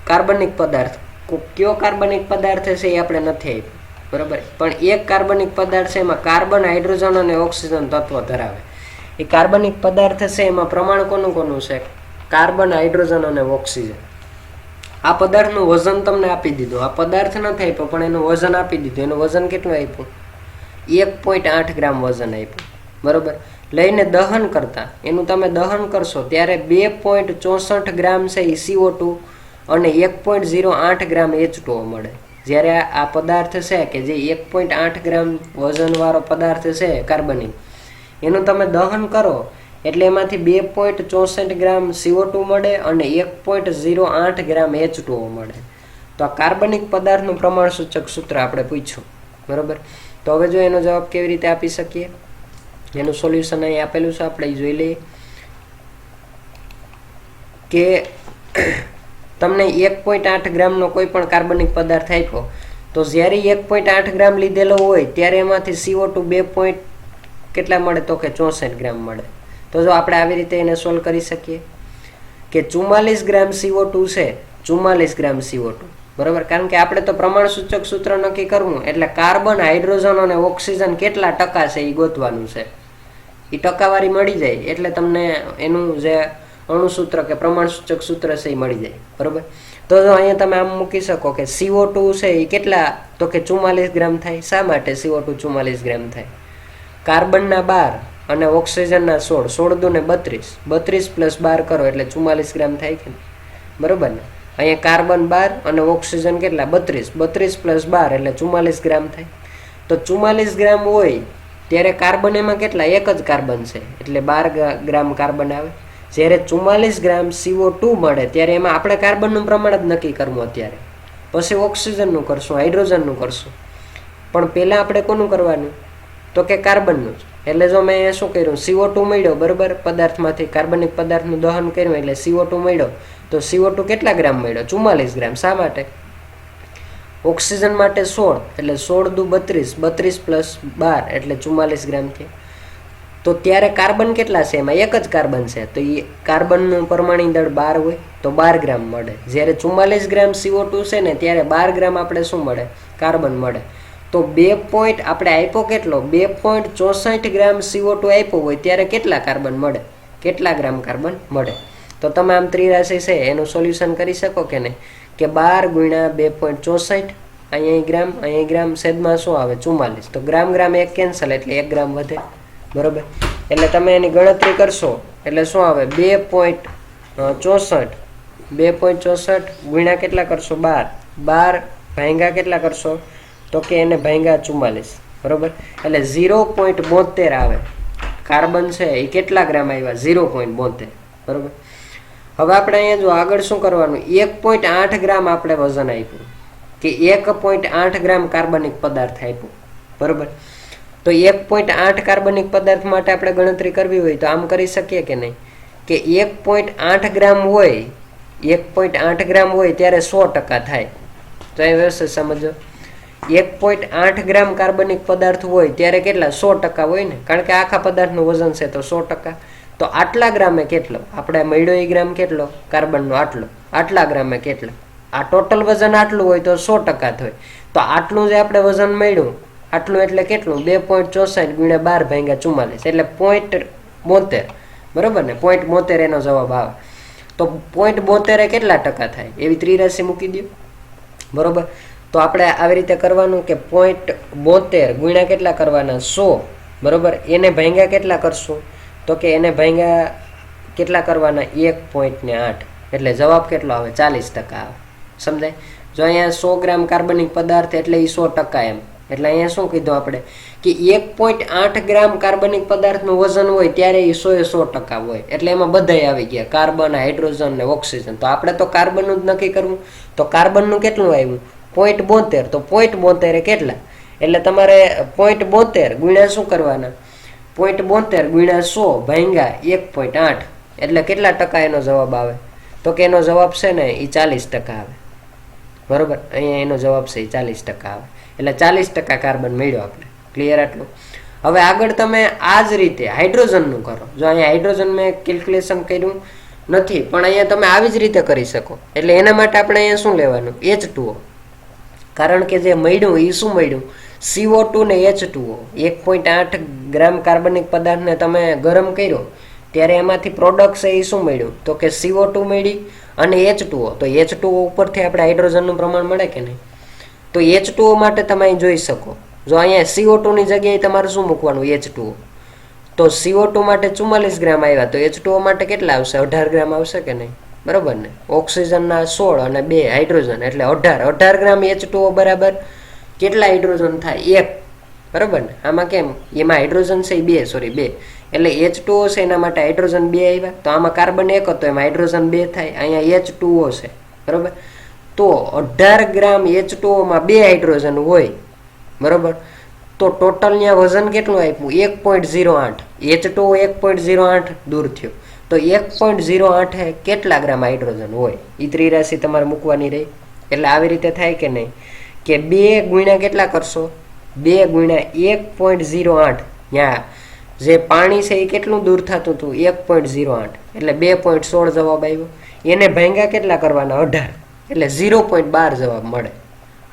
કાર્બનિક પદાર્થ, કયો કાર્બનિક પદાર્થ છે એ આપણે નથી આપ્યું. બરાબર, પણ એક કાર્બનિક પદાર્થ છે એમાં કાર્બન, હાઇડ્રોજન અને ઓક્સિજન તત્વ ધરાવે. એ કાર્બનિક પદાર્થ છે એમાં પ્રમાણ કોનું કોનું છે? કાર્બન, હાઇડ્રોજન અને ઓક્સિજન. આ પદાર્થનું વજન તમને આપી દીધું. આ પદાર્થ નથી આપ્યો પણ એનું વજન આપી દીધું. એનું વજન કેટલું આપ્યું? 1.8 ગ્રામ વજન આપ્યું. બરોબર, લઈને દહન કરતા એનું તમે દહન કરશો ત્યારે 2.64 ગ્રામ છે એ CO2 અને 1.08 ગ્રામ H2O મળે. જ્યારે આ પદાર્થ છે કે જે 1.8 ગ્રામ વજનવાળો પદાર્થ છે કાર્બનિક, એનું તમે દહન કરો એટલે એમાંથી 2.64 ગ્રામ CO2 મળે અને 1.08 ગ્રામ H2O મળે. તો આ કાર્બનિક પદાર્થનું પ્રમાણસૂચક સૂત્ર આપણે પૂછ્યું. બરોબર, તો હવે જો એનો જવાબ કેવી રીતે આપી શકીએ, એનું સોલ્યુશન અહીં આપેલું છે, આપણે જોઈ લઈએ કે તમને 1.8 ગ્રામનો કોઈ પણ કાર્બનિક પદાર્થ આપ્યો તો જ્યારે 1.8 ગ્રામ લીધેલો હોય ત્યારે એમાંથી CO2 કેટલા મળે? તો કે 64 ગ્રામ મળે. તો જો આપણે આવી રીતે એને સોલ્વ કરી શકીએ કે 44 ગ્રામ CO2 છે, 44 ગ્રામ CO2. બરાબર, કારણ કે આપણે તો પ્રમાણસૂચક સૂત્ર નક્કી કરવું એટલે કાર્બન, હાઇડ્રોજન અને ઓક્સિજન કેટલા ટકા છે એ ગોતવાનું છે. એ ટકાવારી મળી જાય એટલે તમને એનું જે અણુસૂત્ર કે પ્રમાણસૂચક સૂત્ર છે એ મળી જાય. બરાબર, તો જો અહીંયા તમે આમ મૂકી શકો કે CO2 છે એ કેટલા? તો કે 44 ગ્રામ થાય. શા માટે CO2 44 ગ્રામ થાય? કાર્બનના 12 અને ઓક્સિજનના 16, 16 દુ ને 32, 32 પ્લસ 12 કરો એટલે 44 ગ્રામ થાય કે. બરોબર ને, અહીંયા કાર્બન 12 અને ઓક્સિજન કેટલા? 32, 32 પ્લસ 12 એટલે 44 ગ્રામ થાય. તો 44 ગ્રામ હોય ત્યારે કાર્બન એમાં કેટલા? એક જ કાર્બન છે એટલે 12 ગ્રામ કાર્બન આવે. જ્યારે 44 ગ્રામ CO2 મળે ત્યારે એમાં આપણે કાર્બનનું પ્રમાણ જ નક્કી કરવું અત્યારે, પછી ઓક્સિજનનું કરશું, હાઇડ્રોજનનું કરશું, પણ પહેલાં આપણે કોનું કરવાનું? તો કે કાર્બનનું જ. એટલે જો મેં શું કર્યું, CO2 મળ્યો, બરાબર, પદાર્થમાંથી કાર્બનિક પદાર્થનું દહન કર્યું એટલે CO2 મળ્યો. તો CO2 કેટલા ગ્રામ મળ્યો? 44 ગ્રામ. શા માટે? ઓક્સિજન માટે 16 એટલે 16 દુ 32, 32 પ્લસ 12 એટલે 44 ગ્રામ થયા. તો ત્યારે કાર્બન કેટલા છે? એમાં એક જ કાર્બન છે તો એ કાર્બનનું પરમાણુ દળ 12 હોય તો 12 ગ્રામ મળે. જ્યારે 44 ગ્રામ CO2 છે ને ત્યારે 12 ગ્રામ આપણે શું મળે? કાર્બન મળે. તો 2 આપણે આપ્યો કેટલો? 2.64 ગ્રામ CO2 આપ્યો હોય ત્યારે કેટલા કાર્બન મળે? કેટલા ગ્રામ કાર્બન મળે? તો તમે આમ ત્રિરાશિ છે એનું સોલ્યુશન કરી શકો કે નહીં, કે 12 ગુણ્યા 2.64, અહીંયા ગ્રામ છેદમાં શું આવે? 44. તો ગ્રામ ગ્રામ એક કેન્સલ એટલે 1 ગ્રામ વધે. બરોબર, એટલે તમે એની ગણતરી કરશો એટલે શું આવે? 2.64 ગુણ્યા કેટલા કરશો? 12 ભાંગ્યા કેટલા કરશો? તો કે એને ભાંગ્યા 44. બરોબર, એટલે 0.72 આવે. કાર્બન છે એ કેટલા ગ્રામ આવ્યા? 0.72. બરોબર, હવે આપણે અહીંયા જો આગળ શું કરવાનું? 1.8 ગ્રામ આપણે વજન આપ્યું કે 1.8 ગ્રામ કાર્બનિક પદાર્થ આપ્યું. બરોબર, તો 1.8 કાર્બનિક પદાર્થ માટે આપણે ગણતરી કરવી હોય તો આમ કરી શકીએ કે નહીં, કે 1.8 ગ્રામ હોય, 1.8 ગ્રામ હોય ત્યારે 100% થાય. તો એ વ્યવસ્થિત સમજો, 1.8 ગ્રામ કાર્બનિક પદાર્થ હોય ત્યારે કેટલા? 100% હોય ને, કારણ કે આખા પદાર્થનું વજન છે તો 100%. તો આટલા ગ્રામે કેટલો? આપણે મળ્યો એ ગ્રામ કેટલો? કાર્બનનો આટલો. આટલા ગ્રામે કેટલા? આ ટોટલ વજન આટલું હોય તો 100% થાય. તો આટલું જે આપણે વજન મળ્યું આટલું એટલે કેટલું? 2.64 ગુણ્યા 12 ભાંગ્યા 44 એટલે 0.72. બરોબર ને, 0.72 એનો જવાબ આવે. તો 0.72 કેટલા ટકા થાય? એવી ત્રિરાશિ મૂકી દો. બરોબર, તો આપણે આવી રીતે કરવાનું કે 0.72 ગુણ્યા કેટલા કરવાના? 100. બરોબર, એને ભાંગ્યા કેટલા કરશું? તો કે એને ભાંગ્યા કેટલા કરવાના? 1.8 એટલે જવાબ કેટલો આવે? 40% આવે. સમજાય? જો અહીંયા 100 ગ્રામ કાર્બનિક પદાર્થ એટલે એ 100% એમ. એટલે અહીંયા શું કીધું આપણે કે 1.8 ગ્રામ કાર્બનિક પદાર્થનું વજન હોય ત્યારે એ 100% હોય. એટલે એમાં બધાય આવી ગયા, કાર્બન, હાઇડ્રોજન ને ઓક્સિજન. તો આપણે તો કાર્બનનું જ નક્કી કરવું. તો કાર્બનનું કેટલું આવ્યું? 0.72. તો 0.72 કેટલા? એટલે તમારે 0.72 ગુણ્યા શું કરવાના? 0.72 ગુણ્યા 100 ભાગ્યા 1.8 એટલે કેટલા ટકા એનો જવાબ આવે? તો કે એનો જવાબ છે ને એ 40% આવે. બરોબર, અહીંયા એનો જવાબ છે એ 40% આવે. એટલે 40% કાર્બન મળ્યો આપણે. ક્લિયર આટલું? હવે આગળ તમે આ જ રીતે હાઇડ્રોજનનું કરો. જો અહીંયા હાઇડ્રોજન મેં કેલ્ક્યુલેશન કર્યું નથી, પણ અહીંયા તમે આવી જ રીતે કરી શકો. એટલે એના માટે આપણે અહીંયા શું લેવાનું? H2O. કારણ કે જે મળ્યું એ શું મળ્યું? CO2 ને H2O. 1.8 ગ્રામ કાર્બનિક પદાર્થને તમે ગરમ કર્યો ત્યારે એમાંથી પ્રોડક્ટ છે એ શું મળ્યું? તો કે CO2 મળી અને H2O. તો H2O ઉપરથી આપણે હાઇડ્રોજનનું પ્રમાણ મળે કે નહીં? તો H2O માટે તમે અહીં જોઈ શકો. જો અહીંયા CO2 ની જગ્યાએ તમારે શું મૂકવાનું? H2O. તો CO2 માટે 44 ગ્રામ આવ્યા, તો H2O માટે કેટલા આવશે? 18 ગ્રામ આવશે કે નહીં? બરોબર ને? ઓક્સિજનના 16 અને 2 હાઇડ્રોજન એટલે 18 ગ્રામ H2O બરાબર કેટલા હાઇડ્રોજન થાય? 1. બરોબર ને? આમાં કેમ? એમાં હાઇડ્રોજન છે 2 એટલે H2O છે એના માટે હાઇડ્રોજન 2 આવ્યા. તો આમાં કાર્બન 1 હતો, એમાં હાઇડ્રોજન 2 થાય. અહીંયા H2O છે. બરોબર, તો 18 ગ્રામ H2O માં 2 હાઇડ્રોજન હોય. બરોબર, તો ટોટલ ત્યાં વજન કેટલું આપ્યું? 1.08. H2O 1.08 દૂર થયો. તો 1.08 કેટલા ગ્રામ હાઇડ્રોજન હોય? એ ત્રિરાશિ તમારે મૂકવાની રહી. એટલે આવી રીતે થાય કે નહીં? કે 2 ગુણ્યા કેટલા કરશો? 2 ગુણ્યા 1.08. ત્યાં જે પાણી છે એ કેટલું દૂર થતું હતું? 1.08. એટલે 2.16 જવાબ આવ્યો. એને ભાંગ્યા કેટલા કરવાના? 18. એટલે 0.12 જવાબ મળે.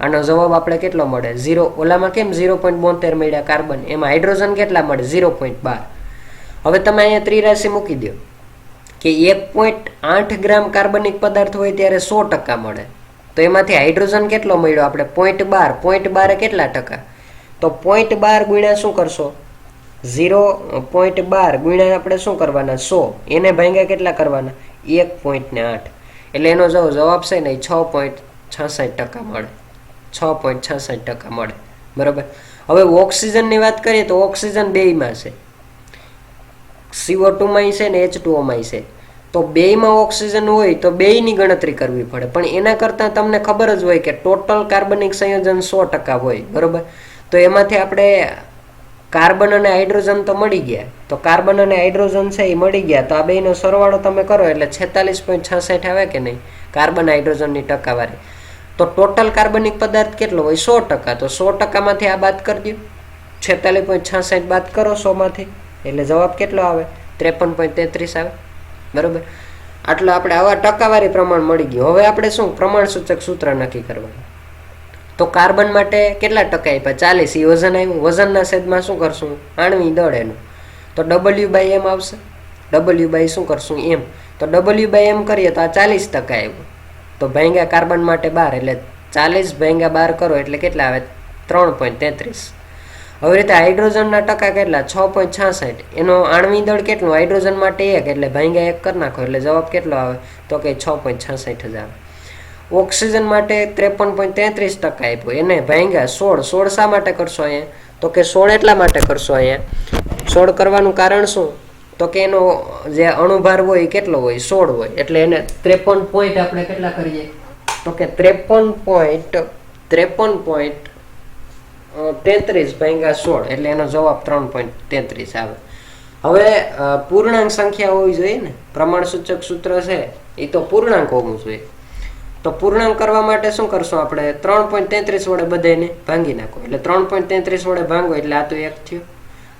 આનો જવાબ આપણે કેટલો મળે? 0. ઓલામાં કેમ 0.72 મળ્યા કાર્બન, એમાં હાઇડ્રોજન કેટલા મળે? 0.12. હવે તમે અહીંયા ત્રિરાશિ મૂકી દો કે 1.8 ગ્રામ કાર્બનિક પદાર્થ હોય ત્યારે 100% મળે. તો એમાંથી હાઇડ્રોજન કેટલો મળ્યો આપણે? 0.12. 0.12 કેટલા ટકા? તો 0.12 ગુણ્યા શું કરશો? 0.12 ગુણ્યા આપણે શું કરવાના? 100. એને ભાંગ્યા કેટલા કરવાના? 1.8. એટલે એનો જવાબ છે ને 6.66% મળે. 6.66% મળે. બરોબર, હવે ઓક્સિજનની વાત કરીએ તો ઓક્સિજન બેયમાં છે. CO2 માં છે ને H2O માં છે. તો બેયમાં ઓક્સિજન હોય તો બેયની ગણતરી કરવી પડે. પણ એના કરતાં તમને ખબર જ હોય કે ટોટલ કાર્બનિક સંયોજન 100% હોય. બરોબર, તો એમાંથી આપણે કાર્બન અને હાઇડ્રોજન તો મળી ગયા. તો કાર્બન અને હાઇડ્રોજન છે એ મળી ગયા. તો આ બેયનો સરવાળો તમે કરો એટલે 46.66 આવે કે નહીં? કાર્બન હાઇડ્રોજનની ટકાવારી. તો ટોટલ કાર્બનિક પદાર્થ કેટલો હોય? 100%. તો 100% માંથી આ બાદ કરી દો. 46.66 બાદ કરો 100 માંથી એટલે જવાબ કેટલો આવે? 53.33 આવે. બરોબર, આટલો આપણે આવા ટકાવારી પ્રમાણ મળી ગયું. હવે આપણે શું પ્રમાણ સૂચક સૂત્ર નક્કી કરવાનું? તો કાર્બન માટે કેટલા ટકા આપ્યા? 40. એ વજન આવ્યું. વજનના છેદમાં શું કરશું? આણ્વિક દળ એનું. તો W/m આવશે. W/ શું કરશું? m. તો W/m કરીએ તો આ 40% આવ્યું. તો ભાંગ્યા કાર્બન માટે 12 એટલે 40 ભાંગ્યા 12 કરો એટલે કેટલા આવે? 3.33. હવે રીતે હાઇડ્રોજનના ટકા કેટલા? 6.66. એનો આણ્વિક દળ કેટલું? હાઇડ્રોજન માટે 1 એટલે ભાંગ્યા 1 કરી નાખો એટલે જવાબ કેટલો આવે? તો કે 6.66 જ આવે. ઓક્સિજન માટે 53.33% આપ્યો. એને ભાંગ્યા 16. 16 શા માટે કરશો અહીંયા? તો કે 16 એટલા માટે કરશો અહીંયા. 16 કરવાનું કારણ શું? તો કે એનો જે અણુભાર હોય એ કેટલો હોય? 16 હોય. એટલે એને 53 પોઈન્ટ આપણે કેટલા કરીએ? તો કે 53.33 ભાંગ્યા 16 એટલે એનો જવાબ 3.33 આવે. હવે પૂર્ણાંક સંખ્યા હોવી જોઈએ ને? પ્રમાણ સૂચક સૂત્ર છે એ તો પૂર્ણાંક હોવું જોઈએ. તો પૂર્ણાંક કરવા માટે શું કરશું આપણે? 3.33 વડે બધાને ભાંગી નાખો. એટલે 3.33 વડે ભાંગો એટલે આ તો 1 થયો.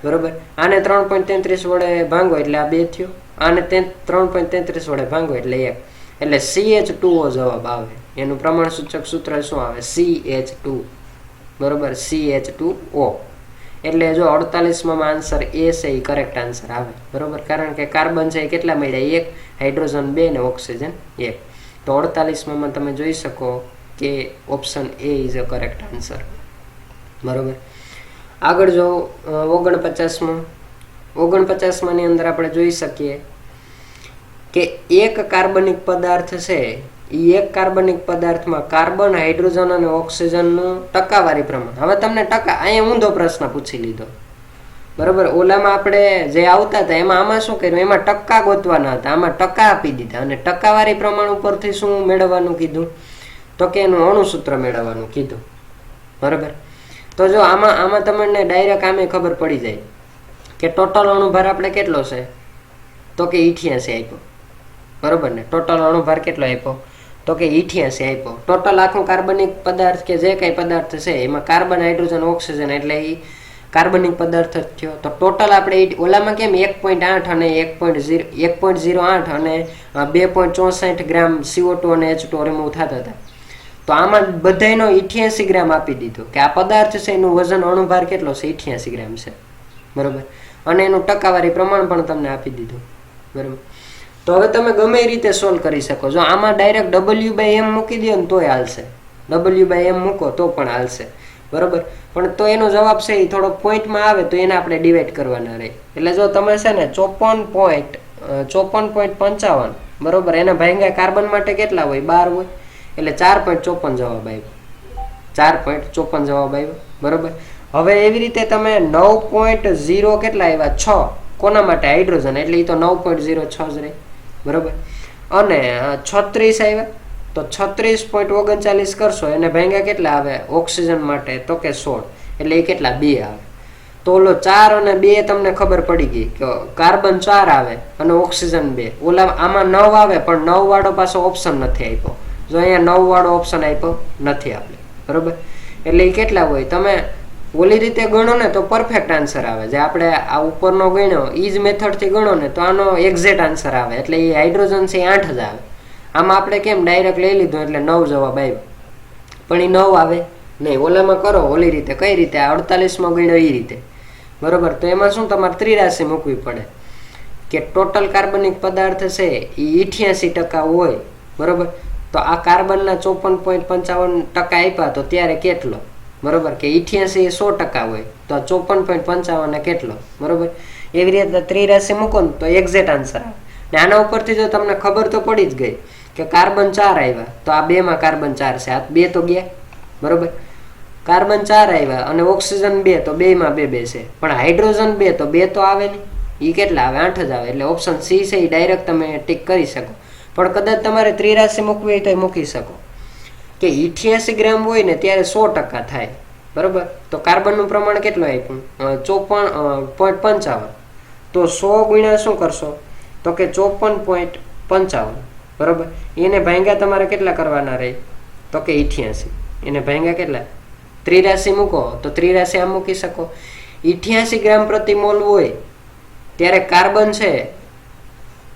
બરોબર, આને 3.33 વડે ભાંગો એટલે આ 2 થયો. આને 3.33 વડે ભાંગો એટલે 1. એટલે CH2O જવાબ આવે. એનું પ્રમાણ સૂચક સૂત્ર શું આવે? CH2. બરોબર, CH2O. એટલે જો 48માં આન્સર એ છે એ કરેક્ટ આન્સર આવે. બરોબર, કારણ કે કાર્બન છે એ કેટલા મળ્યા? 1, હાઇડ્રોજન 2 ને ઓક્સિજન 1. તો 48માં તમે જોઈ શકો કે option A is a correct answer. બરોબર, આગળ જો 49માં ની અંદર આપણે જોઈ શકીએ કે એક કાર્બનિક પદાર્થ છે એ એક કાર્બનિક પદાર્થમાં કાર્બન, હાઇડ્રોજન અને ઓક્સિજનનું ટકાવારી પ્રમાણ. હવે તમને ટકા અહીંયા ઊંધો પ્રશ્ન પૂછી લીધો. બરોબર, ઓલામાં આપણે જે આવતા હતા એમાં આમાં શું કર્યું? એમાં ટકા ગોતવાના હતા, આમાં ટકા આપી દીધા. અને ટકાવારી પ્રમાણ ઉપરથી શું મેળવવાનું કીધું? તો કે એનું અણુસૂત્ર મેળવવાનું કીધું. બરોબર, તો જો આમાં તમને ડાયરેક્ટ આમે ખબર પડી જાય. કે ટોટલ અણુભાર આપણે કેટલો છે, તો કે 88 આપ્યો, બરોબર ને. ટોટલ અણુભાર કેટલો આપ્યો, તો કે 88 આપ્યો. ટોટલ આખું કાર્બનિક પદાર્થ કે જે કંઈ પદાર્થ છે એમાં કાર્બન, હાઇડ્રોજન, ઓક્સિજન એટલે એ કાર્બનિક પદાર્થ જ થયો. તો ટોટલ આપણે ઓલામાં કેમ 1.8 અને 1.08 અને 2.64 ગ્રામ CO2 અને H2 રિમૂવ થતા હતા. તો આમાં બધાનો 88 ગ્રામ આપી દીધો કે આ પદાર્થ છે એનું વજન અણુભાર કેટલો છે, 88 ગ્રામ છે, બરોબર. અને એનું ટકાવારી પ્રમાણ પણ તમને આપી દીધું, બરોબર. તો હવે તમે ગમે એ રીતે સોલ્વ કરી શકો. જો આમાં ડાયરેક્ટ W/m મૂકી દો ને તોય હાલશે, W/m મૂકો તો પણ હાલશે, બરોબર. પણ તો એનો જવાબ છે એ થોડો પોઈન્ટમાં આવે તો એને આપણે ડિવાઈડ કરવાના રહે. એટલે જો તમે છે ને 54.55 બરોબર, એના ભાગ્યા કાર્બન માટે કેટલા હોય, 12 હોય, એટલે 4.54 જવાબ આવ્યો, 4.54 જવાબ આવ્યો, બરોબર. હવે એવી રીતે તમે 9.0 કેટલા આવ્યા, 6 કોના માટે, હાઇડ્રોજન, એટલે એ તો 9.06 જ રહે, બરોબર. અને 36 આવ્યા તો 36.39 કરશો એને ભાગ્યા કેટલા આવે ઓક્સિજન માટે, તો કે 16, એટલે એ કેટલા 2 આવે. તો ઓલો 4 અને 2 તમને ખબર પડી ગઈ કે કાર્બન 4 આવે અને ઓક્સિજન 2. ઓલા આમાં 9 આવે પણ 9 વાળો પાછો ઓપ્શન નથી આપ્યો. જો અહીંયા 9 વાળો ઓપ્શન આપ્યો નથી આપણે, બરોબર. એટલે એ કેટલા હોય, તમે ઓલી રીતે ગણો ને તો પરફેક્ટ આન્સર આવે. જે આપણે આ ઉપરનો ગણ્યો એ જ મેથડથી ગણો ને તો આનો એક્ઝેક્ટ આન્સર આવે. એટલે એ હાઇડ્રોજન છે 8 જ આવે. આમાં આપણે કેમ ડાયરેક્ટ લઈ લીધું એટલે 9 જવાબ આવ્યો, પણ એ 9 આવે નહીં. ઓલામાં કરો ઓલી રીતે, કઈ રીતે, 48માં ગણ્યો એ રીતે, બરોબર. તો એમાં શું તમારે ત્રિરાશી મૂકવી પડે કે ટોટલ કાર્બનિક પદાર્થ છે એ 88% હોય, બરોબર. તો આ કાર્બનના 54.55% આપ્યા તો ત્યારે કેટલો, બરોબર, કે 88 એ 100% હોય તો 54.55 કેટલો, બરોબર. એવી રીતે ત્રિરાશી મૂકો ને તો એક્ઝેક્ટ આન્સર આવે. ને આના ઉપરથી જો તમને ખબર તો પડી જ ગઈ કે કાર્બન 4 આવ્યા તો આ 2માં કાર્બન 4 છે, આ 2 તો ગયા, બરોબર. કાર્બન 4 આવ્યા અને ઓક્સિજન 2 તો 2માં 2 2 છે, પણ હાઇડ્રોજન 2 તો 2 તો આવે નહીં, એ કેટલા આવે, 8 જ આવે. એટલે ઓપ્શન સી છે એ ડાયરેક્ટ તમે ટીક કરી શકો. પણ કદાચ તમારે ત્રિરાશી મૂકવી હોય તો મૂકી શકો કે 88 ગ્રામ હોય ને ત્યારે 100% થાય, બરોબર. તો કાર્બનનું પ્રમાણ કેટલું આપ્યું, 54.55, તો 100 ગુણ્યા શું કરશો, તો કે 54.55, બરોબર. એને ભાગ્યા તમારે કેટલા કરવાના રહે, તો કે 88, એને ભાગ્યા કેટલા, ત્રિરાશી મૂકો તો ત્રિરાશી આમ મૂકી શકો. 88 ગ્રામ પ્રતિ મોલ હોય ત્યારે કાર્બન છે,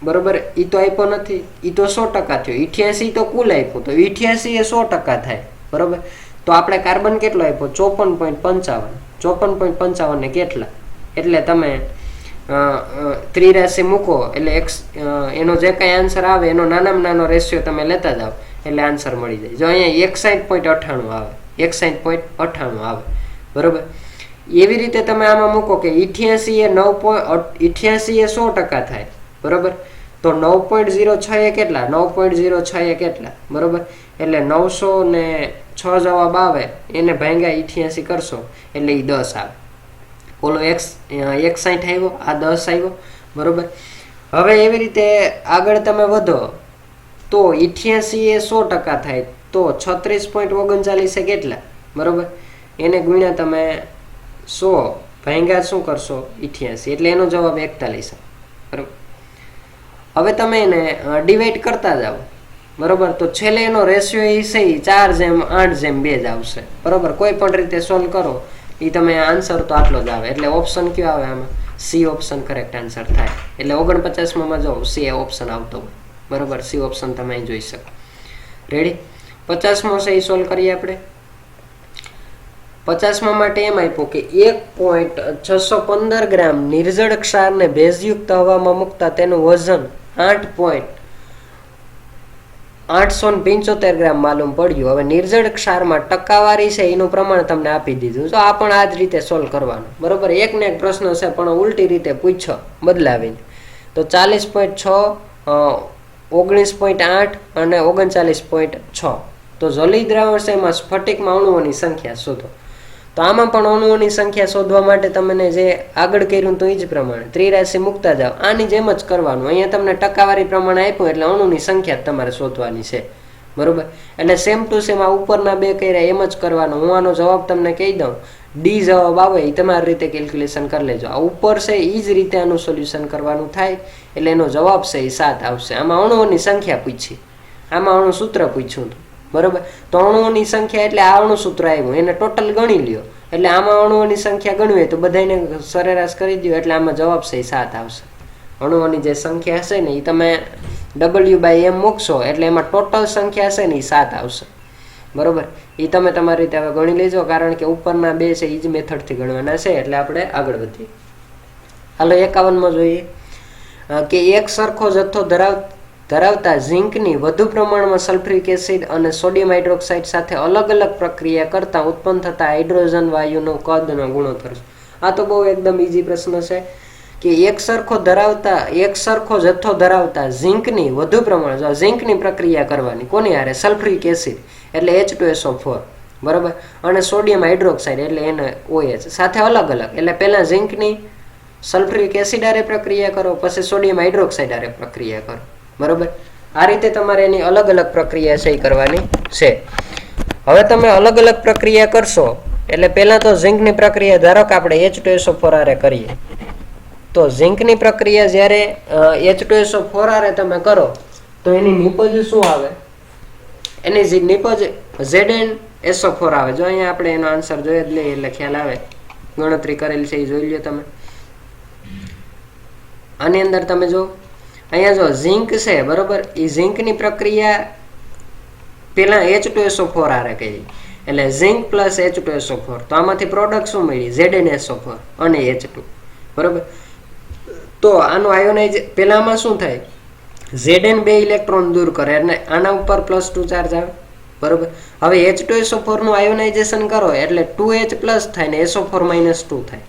બરોબર, એ તો આપ્યો નથી, એ તો 100% થયો. 88 તો કુલ આપ્યું તો 88 એ 100% થાય, બરોબર. તો આપણે કાર્બન કેટલો આપ્યો, 54.55, 54.55 ને કેટલા, એટલે તમે ત્રિરાશી મૂકો એટલે એનો જે કઈ આન્સર આવે એનો નાનામાં નાનો રેશિયો તમે લેતા જાઓ એટલે આન્સર મળી જાય. જો અહીંયા 61.98 આવે, 61.98 આવે, બરોબર. એવી રીતે તમે આમાં મૂકો કે 88 એ 88 એ 100% થાય, બરોબર. તો 9.06 એ કેટલા, 9.06 એ કેટલા, બરોબર. એટલે 906 જવાબ આવે, એને ભાગ્યા 88 કરશો એટલે એ 10 આવે. ઓલો 61 આવ્યો, આ 10 આવ્યો, બરોબર. હવે એવી રીતે આગળ તમે વધો તો 88 એ 100% થાય તો 36.39 એ કેટલા, બરોબર. એને ગુણ્યા તમે 100 ભાગ્યા શું કરશો 88 એટલે એનો જવાબ 41, બરોબર. હવે તમે એને ડિવાઈડ કરતા જાઓ, બરોબર. તો છેલ્લે એનો રેશિયો એ છે 4:8:2 જ આવશે, બરોબર. કોઈ પણ રીતે સોલ્વ કરો એ તમે આન્સર તો આટલો જ આવે. એટલે ઓપ્શન કયો આવે આમાં, સી ઓપ્શન કરેક્ટ આન્સર થાય. એટલે 49માં જો સી ઓપ્શન આવતો હોય, બરોબર. સી ઓપ્શન તમે અહીં જોઈ શકો. રેડી. 50મો છે એ સોલ્વ કરીએ આપણે. 50મા માટે એમ આપ્યું કે 1.615 ગ્રામ નિર્જળ ક્ષારને ભેજયુક્ત હવામાં મૂકતા તેનું વજન 8.875 ગ્રામ માલુમ પડ્યું. હવે નિર્જળ ક્ષારમાં ટકાવારી છે એનું પ્રમાણ તમને આપી દીધું. તો આ પણ આ જ રીતે સોલ્વ કરવાનું, બરોબર. એક ને એક પ્રશ્ન છે પણ ઉલટી રીતે પૂછો બદલાવીને. તો 40.6, 19.8 અને 39.6. તો જલી દ્રાવણ છે એમાં સ્ફટિકમાં અણુઓની સંખ્યા શોધો. તો આમાં પણ અણુઓની સંખ્યા શોધવા માટે તમને જે આગળ કર્યું તો એ જ પ્રમાણે ત્રિરાશી મૂકતા જાઓ. આની જેમ જ કરવાનું. અહીંયા તમને ટકાવારી પ્રમાણે આપ્યું એટલે અણુની સંખ્યા તમારે શોધવાની છે, બરોબર, એટલે સેમ ટુ સેમ આ ઉપરના બે કર્યા એમ જ કરવાનું. હું આનો જવાબ તમને કહી દઉં, ડી જવાબ આવે એ તમારી રીતે કેલ્ક્યુલેશન કરી લેજો. આ ઉપર છે એ જ રીતે આનું સોલ્યુશન કરવાનું થાય, એટલે એનો જવાબ છે એ 7 આવશે. આમાં અણુઓની સંખ્યા પૂછી, આમાં અણુ સૂત્ર પૂછ્યું હતું, બરોબર. તો અણુઓની સંખ્યા એટલે આ અણુ સૂત્ર આવ્યું, એને ટોટલ ગણી લ્યો. એટલે આમાં અણુઓની સંખ્યા ગણવી હોય તો બધાને સરેરાશ કરી દો, એટલે આમાં જવાબ છે એ 7 આવશે. અણુઓની જે સંખ્યા હશે ને એ તમે W/m મૂકશો એટલે એમાં ટોટલ સંખ્યા હશે ને એ 7 આવશે, બરોબર. એ તમે તમારી રીતે હવે ગણી લેજો, કારણ કે ઉપરના બે છે એ જ મેથડથી ગણવાના છે. એટલે આપણે આગળ વધીએ. હાલો 51માં જોઈએ કે એક સરખો જથ્થો ધરાવતા ઝીંકની વધુ પ્રમાણમાં સલ્ફ્યુરિક એસિડ અને સોડિયમ હાઇડ્રોક્સાઇડ સાથે અલગ અલગ પ્રક્રિયા કરતા ઉત્પન્ન થતા હાઇડ્રોજન વાયુનો કદનો ગુણોત્તર. આ તો બહુ એકદમ ઈઝી પ્રશ્ન છે કે એક સરખો જથ્થો ધરાવતા ઝીંકની વધુ પ્રમાણ, ઝીંકની પ્રક્રિયા કરવાની કોની હારે? સલ્ફ્યુરિક એસિડ એટલે H2SO4, બરોબર, અને સોડિયમ હાઇડ્રોક્સાઇડ એટલે NaOH સાથે અલગ અલગ. એટલે પહેલા ઝીંકની સલ્ફ્યુરિક એસિડ હારે પ્રક્રિયા કરો, પછી સોડિયમ હાઇડ્રોક્સાઇડ હારે પ્રક્રિયા કરો, બરોબર. આ રીતે તમારે એની અલગ અલગ પ્રક્રિયા છે એ કરવાની છે. હવે તમે અલગ અલગ પ્રક્રિયા કરશો એટલે પહેલા તો ઝીંકની પ્રક્રિયા ધારો કે આપણે H2SO4 હારે કરીએ, તો ઝીંકની પ્રક્રિયા જ્યારે H2SO4 હારે તમે કરો તો એની નિપજ શું આવે? એની નિપજ ZnSO4 આવે. જો અહીંયા આપણે એનો આન્સર જોઈ જ લઈએ એટલે ખ્યાલ આવે, ગણતરી કરેલી છે એ જોઈ લો તમે. આની અંદર તમે જો અહીંયા જો ઝીંક છે, બરોબર, એ ઝીંકની પ્રક્રિયા પેલા H2SO4 હારે કરી, એટલે ઝીંક પ્લસ H2SO4, તો આમાંથી પ્રોડક્ટ શું મળી? ZnSO4 અને H2, બરોબર. તો આનું આયોનાઇઝ પેલામાં શું થાય? Zn 2 ઇલેક્ટ્રોન દૂર કરે એટલે આના ઉપર +2 ચાર્જ આવે, બરોબર. હવે H2SO4 નું આયોનાઇઝેશન કરો એટલે 2H+ થાય ને SO4 -2 થાય.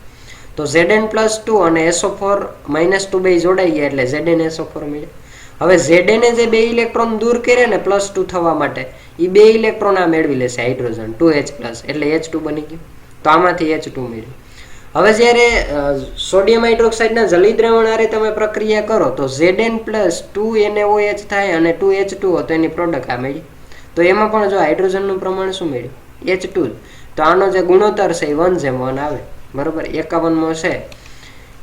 તો Zn+2 અને SO4 -2 બે જોડાઈ ગયા એટલે ZnSO4 મળે. હવે Zn જે 2 ઇલેક્ટ્રોન દૂર કરે ને +2 થવા માટે, એ 2 ઇલેક્ટ્રોન આ મેળવી લેશે હાઇડ્રોજન 2H+, એટલે H2 બની ગયું. તો આમાંથી H2 મળ્યું. હવે જ્યારે સોડિયમ હાઇડ્રોક્સાઇડના જલી દ્રાવણ હારે તમે પ્રક્રિયા કરો તો Zn+2 NaOH થાય અને 2H2O, તો એની પ્રોડક્ટ આ મળી. તો એમાં પણ જો હાઇડ્રોજનનું પ્રમાણ શું મળ્યું? H2. તો આનો જે ગુણોત્તર છે એ 1:1 આવે, બરોબર. 51માં છે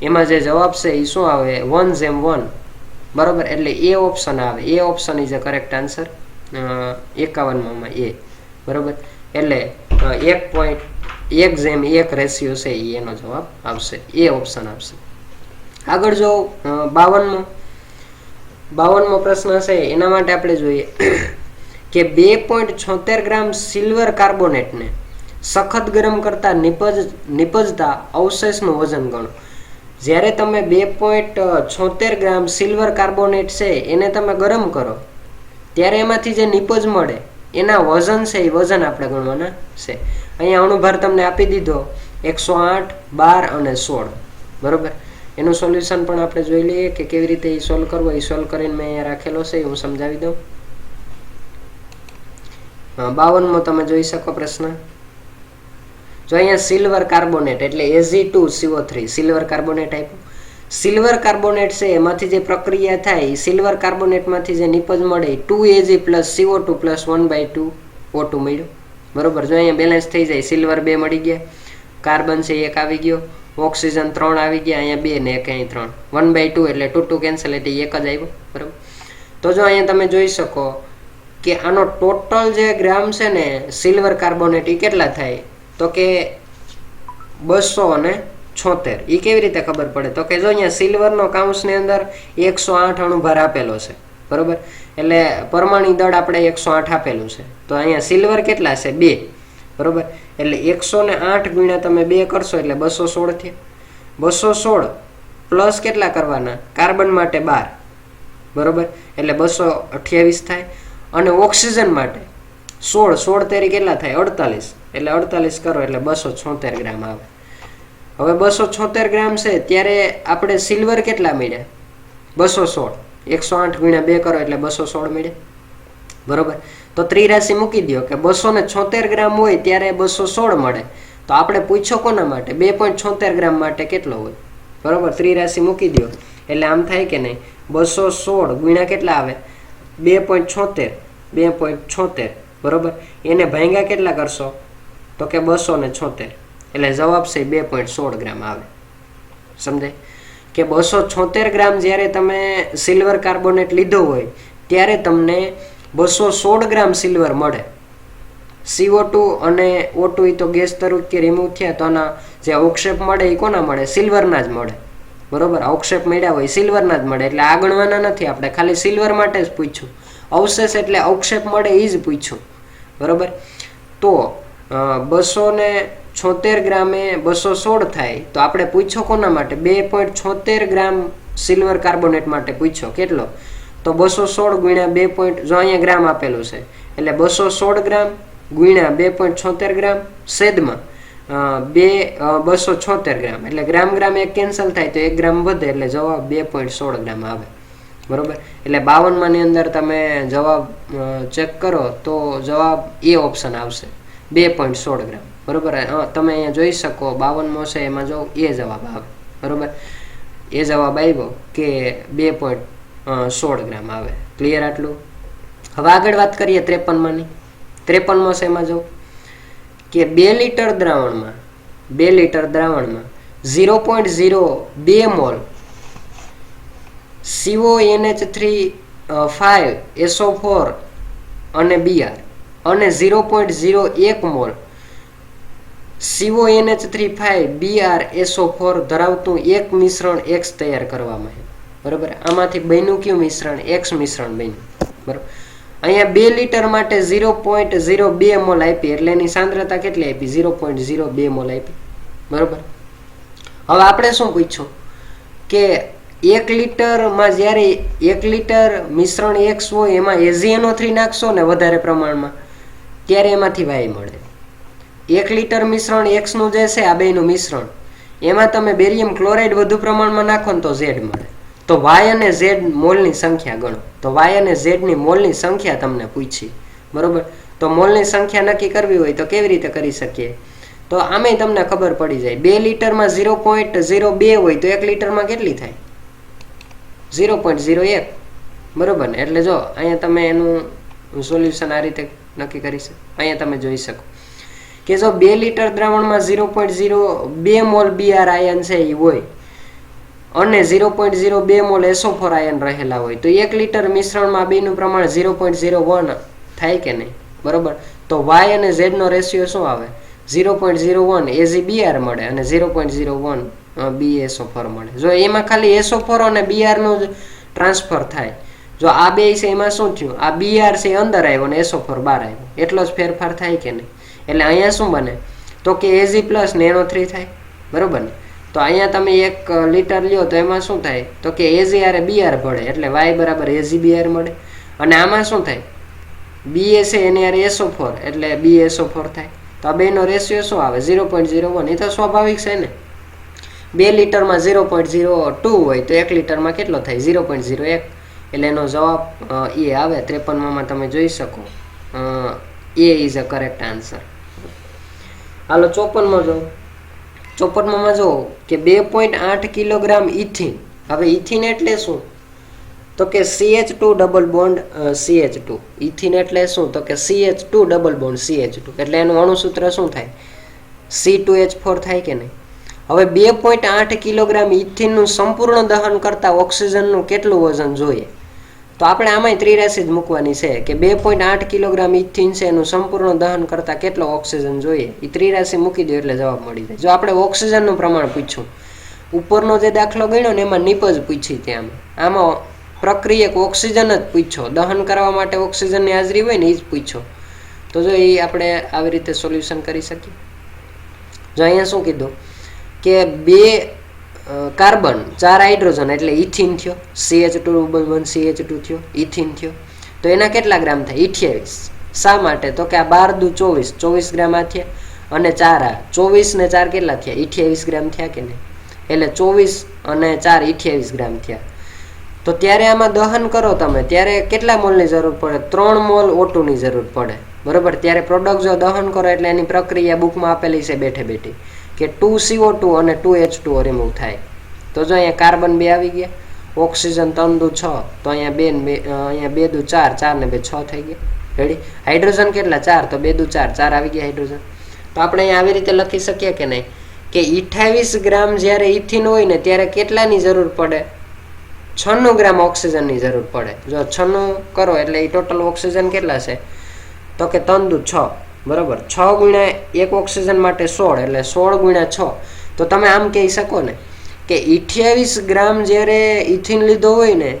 એમાં જે જવાબ છે એ શું આવે? 1:1, બરોબર. એટલે એ ઓપ્શન આવે. A option is a correct answer 51માં એ, બરોબર. એટલે 1:1 રેશિયો છે એ એનો જવાબ આવશે, એ ઓપ્શન આવશે. આગળ જો 52મો પ્રશ્ન છે એના માટે આપણે જોઈએ કે 2.76 ગ્રામ સિલ્વર કાર્બોનેટને સખત ગરમ કરતા નિપજતા અવશેષનું વજન ગણો. જ્યારે તમે 2.76 ગ્રામ સિલ્વર કાર્બોનેટ છે એને તમે ગરમ કરો ત્યારે એમાંથી જે નિપજ મળે એના વજન છે એ વજન આપણે ગણવાના છે. અહીંયા અણુભાર તમને આપી દીધો 108, 12 અને 16, બરોબર. એનું સોલ્યુશન પણ આપણે જોઈ લઈએ કે કેવી રીતે એ સોલ્વ કરવો. એ સોલ્વ કરીને મેં અહીંયા રાખેલો છે, હું સમજાવી દઉં. 52મો તમે જોઈ શકો પ્રશ્ન. જો અહીંયા સિલ્વર કાર્બોનેટ એટલે Ag2CO3 સિલ્વર કાર્બોનેટ આપ્યું. સિલ્વર કાર્બોનેટ છે એમાંથી જે પ્રક્રિયા થાય, સિલ્વર કાર્બોનેટમાંથી જે નિપજ મળે 2Ag + CO2 + 1/2 O2 મળ્યું, બરોબર. જો અહીંયા બેલેન્સ થઈ જાય, સિલ્વર 2 મળી ગયા, કાર્બન છે 1 આવી ગયો, ઓક્સિજન 3 આવી ગયા, અહીંયા 2 ને 1 અહીં 3, 1/2 એટલે 2 2 કેન્સલ એટલે 1 જ આવ્યો, બરોબર. તો જો અહીંયા તમે જોઈ શકો કે આનો ટોટલ જે ગ્રામ છે ને સિલ્વર કાર્બોનેટ એ કેટલા થાય? તો કે 276. એ કેવી રીતે ખબર પડે? તો કે જો અહીંયા સિલ્વરનો કાઉન્સની અંદર 108 અણુભાર આપેલો છે, બરોબર. એટલે પરમાણુ દળ આપણે 108 આપેલું છે. તો અહીંયા સિલ્વર કેટલા છે? 2, બરોબર. એટલે 108 ગુણ્યા તમે 2 કરશો એટલે 216 થયા. 216 પ્લસ કેટલા કરવાના? કાર્બન માટે 12, બરોબર. એટલે 228 થાય. અને ઓક્સિજન માટે 16 તેરી કેટલા થાય? 48, એટલે 48 કરો એટલે 276 ગ્રામ આવે. હવે 276 ગ્રામ છે ત્યારે આપણે સિલ્વર કેટલા મળ્યા? 216. 108 ગુણ્યા 2 કરો એટલે 216 મળે, બરોબર. તો ત્રિરાશિ મૂકી દો કે 276 ગ્રામ હોય ત્યારે 216 મળે. તો આપણે પૂછો કોના માટે? 2.76 ગ્રામ માટે કેટલો હોય, બરોબર. ત્રિરાશિ મૂકી દો એટલે આમ થાય કે નહીં? 216 ગુણ્યા કેટલા આવે? 2.76 2.76 બરોબર. એને ભાંગ્યા કેટલા કરશો તો કે 276, એટલે જવાબ છે 2.16 ગ્રામ આવે. સમજાય કે 276 ગ્રામ જ્યારે તમે સિલ્વર કાર્બોનેટ લીધો હોય ત્યારે તમને 216 ગ્રામ સિલ્વર મળે. CO2 અને O2 એ તો ગેસ તરીકે રિમૂવ થયા, તો આના જે અવક્ષેપ મળે એ કોના મળે? સિલ્વરના જ મળે. બરોબર, અવક્ષેપ મળ્યા હોય સિલ્વરના જ મળે, એટલે આ ગણવાના નથી આપણે, ખાલી સિલ્વર માટે જ પૂછ્યું. અવશેષ એટલે અવક્ષેપ મળે એ જ પૂછ્યું. બરોબર, તો 276 ગ્રામે 216 થાય, તો આપણે પૂછ્યો કોના માટે? 2.76 ગ્રામ સિલ્વર કાર્બોનેટ માટે પૂછ્યો. કેટલો? તો 216 ગુણ્યા 2. જો અહીંયા ગ્રામ આપેલું છે એટલે 216 ગ્રામ ગુણ્યા 2.76 ગ્રામ છેદમાં 276 ગ્રામ, એટલે ગ્રામ ગ્રામ એક કેન્સલ થાય તો 1 ગ્રામ વધે, એટલે જવાબ 2.16 ગ્રામ આવે. બરોબર, એટલે 52 ની અંદર તમે જવાબ ચેક કરો તો જવાબ એ ઓપ્શન આવશે, 2.16 ગ્રામ. બરોબર, તમે અહીંયા જોઈ શકો 52 છે એમાં જો એ જવાબ આવે. બરોબર, એ જવાબ આવ્યો કે 2.16 ગ્રામ આવે. ક્લિયર આટલું? હવે આગળ વાત કરીએ 53 ની. 53 છે એમાં જો કે 2 લીટર દ્રાવણમાં 0.02 મોલ CONH3 અને Br અને 0.01 મોલ CONH3 ધરાવતું એક મિશ્રણ X તૈયાર કરવામાં આવ્યું. બરોબર, આમાંથી બન્યું કયું મિશ્રણ? X મિશ્રણ બન્યું. બરોબર, અહીંયા 2 લીટર માટે 0.02 મોલ આપી, એટલે એની સાંદ્રતા કેટલી આપી? 0.02 મોલ આપી. બરોબર, હવે આપણે શું પૂછ્યું કે 1 લીટરમાં જ્યારે 1 લીટર મિશ્રણ X હોય એમાં AgNO3 નાખશો ને વધારે પ્રમાણમાં, ત્યારે એમાંથી Y મળે. 1 લીટર મિશ્રણ X નું જે છે, આ બેનું મિશ્રણ, એમાં તમે બેરિયમ ક્લોરાઇડ વધુ પ્રમાણમાં નાખો ને તો Z મળે. તો Y અને Z મોલની સંખ્યા ગણો. તો Y અને Z ની મોલની સંખ્યા તમને પૂછી. બરોબર, તો મોલની સંખ્યા નક્કી કરવી હોય તો કેવી રીતે કરી શકીએ? તો આમે તમને ખબર પડી જાય. 2 લીટરમાં 0.02 હોય તો 1 લીટરમાં કેટલી થાય? 0.01. બરોબર ને, એટલે જો અહીંયા તમે એનું સોલ્યુશન આ રીતે નક્કી કરી શકો. અહીંયા તમે જોઈ શકો કે જો 2 લીટર દ્રાવણમાં 0.02 મોલ Br આયન છે એ હોય અને 0.02 મોલ SO4 આયન રહેલા હોય, તો 1 લીટર મિશ્રણમાં બેનું પ્રમાણ 0.01 થાય કે નહીં? બરોબર, તો Y અને Z નો રેશિયો શું આવે? 0.01 AgBr મળે અને 0.01 BSO4 મળે. જો એમાં ખાલી SO4 અને Br નું ટ્રાન્સફર થાય. જો આ બે છે એમાં શું થયું? આ Br છે અંદર આવ્યો અને SO4 બહાર આવ્યો, એટલો જ ફેરફાર થાય કે નહીં? એટલે અહીંયા શું બને? તો કે Ag પ્લસ ને NO3 થાય. બરોબર ને, તો અહીંયા તમે 1 લીટર લ્યો તો એમાં શું થાય? તો કે Ag આરે Br ભળે, એટલે Y બરાબર AgBr મળે. અને આમાં શું થાય? Ba છે એની આરે SO4, એટલે BSO4 થાય. તો આ બેનો રેશિયો શું આવે? 0.01. એ તો સ્વાભાવિક છે ને. 2 લીટરમાં 0.02 હોય તો 1 લીટરમાં કેટલો થાય? 0.01. એટલે એનો જવાબ એ આવે. 53 તમે જોઈ શકો, A is a correct answer. હાલો 54 જો. 54 જો કે 2.8 કિલોગ્રામ ઇથિન. હવે ઇથિન એટલે શું? તો કે CH2 double bond CH2. Ethene એટલે શું? તો કે CH2 ડબલ બોન્ડ CH2. એટલે એનું અણુસૂત્ર શું થાય? C2H4 થાય કે નહીં? હવે 2.8 કિલોગ્રામ ઇથિનનું સંપૂર્ણ દહન કરતા ઓક્સિજનનું કેટલું વજન જોઈએ? તો આપણે આમાંય ત્રિરાશી જ મૂકવાની છે કે 2.8 કિલોગ્રામ ઇથિન છે એનું સંપૂર્ણ દહન કરતા કેટલો ઓક્સિજન જોઈએ, એ ત્રિરાશી મૂકી દો એટલે જવાબ મળી જાય. જો આપણે ઓક્સિજનનું પ્રમાણ પૂછ્યું, ઉપરનો જે દાખલો ગણ્યો ને એમાં નિપજ પૂછી, ત્યાં આમાં પ્રક્રિયક ઓક્સિજન જ પૂછ્યો, દહન કરવા માટે ઓક્સિજનની હાજરી હોય ને એ જ પૂછ્યો. તો જો એ આપણે આવી રીતે સોલ્યુશન કરી શકીએ. જો અહીંયા શું કીધું કે 2 કાર્બન 4 હાઇડ્રોજન એટલે ઇથિન થયો, CH2 CH2 થયો, ઇથિન થયો. તો એના કેટલા ગ્રામ થાય? 28. શા માટે? તો કે આ 12 દુ 24 ગ્રામ આ થયા, અને 4 આ 24 ને 4 કેટલા થયા? 28 ગ્રામ થયા કે નહીં? એટલે 24 અને 4 28 ગ્રામ થયા. તો ત્યારે આમાં દહન કરો તમે ત્યારે કેટલા મોલની જરૂર પડે? 3 મોલ O2 ની જરૂર પડે. બરોબર, ત્યારે પ્રોડક્ટ જો દહન કરો એટલે એની પ્રક્રિયા બુકમાં આપેલી છે બેઠે બેઠી કે 2CO2 અને 2H2O રિમૂવ થાય. તો જો અહીંયા કાર્બન 2 આવી ગયા, ઓક્સિજન 3 દુ 6, તો અહીંયા 2 દુ 4, 4 ને 2 6 થઈ ગયા. રેડી? હાઇડ્રોજન કેટલા? 4, તો 2 દુ 4, 4 આવી ગયા હાઇડ્રોજન. તો આપણે અહીંયા આવી રીતે લખી શકીએ કે નહીં કે 28 ગ્રામ જ્યારે ઇથિન હોય ને ત્યારે કેટલાની જરૂર પડે? 96 ગ્રામ ઓક્સિજનની જરૂર પડે. જો 96 કરો એટલે એ ટોટલ ઓક્સિજન કેટલા છે? તો કે 3 દુ 6, બરોબર. 6 ગુણ્યા 1 ઓક્સિજન માટે 16, એટલે 16 ગુણ્યા 6. તો તમે આમ કહી શકો ને કે 28 ગ્રામ જ્યારે ઇથિન લીધો હોય ને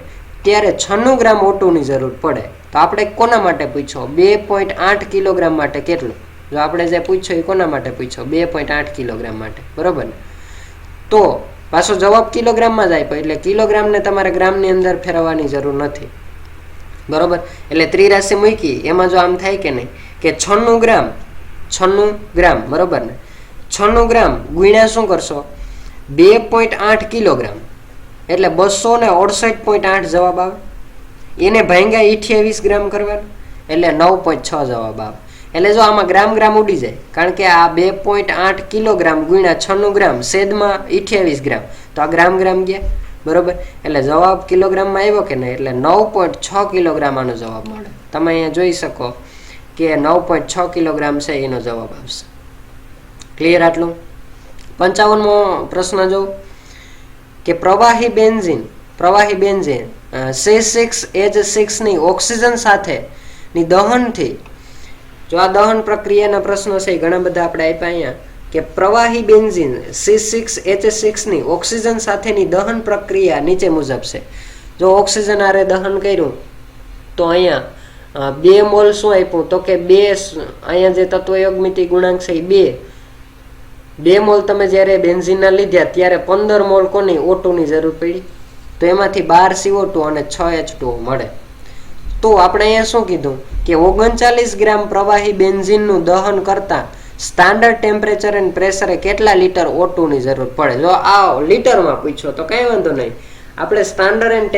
ત્યારે 96 ગ્રામ O2 ની જરૂર પડે. તો આપણે કોના માટે પૂછ્યો? 2.8 કિલોગ્રામ માટે કેટલું? જો આપણે જે પૂછ્યો એ કોના માટે પૂછ્યો? 2.8 કિલોગ્રામ માટે, બરોબર ને? તો પાછો જવાબ કિલોગ્રામમાં જ આપ્યો, એટલે કિલોગ્રામને તમારે ગ્રામની અંદર ફેરવવાની જરૂર નથી, બરોબર. એટલે ત્રિરાશિ મૂકી એમાં જો આમ થાય કે નહીં કે 96 ગ્રામ, બરોબર ને? 96 ગ્રામ ગુણ્યા શું કરશો? 2.8 કિલોગ્રામ, એટલે 268.8 જવાબ આવે. એને ભાંગ્યા 28 ગ્રામ કરવાનું, એટલે 9.6 જવાબ આવે. એટલે જો આમાં ગ્રામ ગ્રામ ઉડી જાય, કારણ કે આ 2.8 કિલોગ્રામ ગુણ્યા 96 ગ્રામ છેદમાં 28 ગ્રામ, તો આ ગ્રામ ગ્રામ ગયા, બરોબર. એટલે જવાબ કિલોગ્રામમાં આવ્યો કે નહીં, એટલે 9.6 કિલોગ્રામ આનો જવાબ મળે. તમે અહીંયા જોઈ શકો કે 9.6 કિલોગ્રામ છે એનો જવાબ આવશે. ક્લિયર આટલું? 55મો પ્રશ્ન જો કે પ્રવાહી બેન્ઝીન C6H6 ની ઓક્સિજન સાથે ની દહનથી, જો આ દહન પ્રક્રિયાના પ્રશ્નો છે ઘણા બધા આપણે આપ્યા અહીંયા કે પ્રવાહી બેન્ઝીન C6H6 ની ઓક્સિજન સાથેની દહન પ્રક્રિયા નીચે મુજબ છે. જો ઓક્સિજન આરે દહન કર્યું તો અહીંયા 2 મોલ શું આપ્યું? તો કે 2, અહીંયા જે તત્વયોગમિતિ ગુણાંક છે એ 2 મોલ તમે જ્યારે બેન્ઝીનના લીધા ત્યારે 15 મોલ કોની? O2 ની જરૂર પડી. તો એમાંથી 12 CO2 અને 6 H2O મળે. તો આપણે અહીંયા શું કીધું કે 39 ગ્રામ પ્રવાહી બેન્ઝીનનું દહન કરતા સ્ટાન્ડર્ડ ટેમ્પરેચર એન્ડ પ્રેશરે કેટલા લીટર O2 ની જરૂર પડે? જો આ લીટરમાં પૂછ્યો તો કઈ વાંધો નહીં, આપણે સ્ટાન્ડર્ડ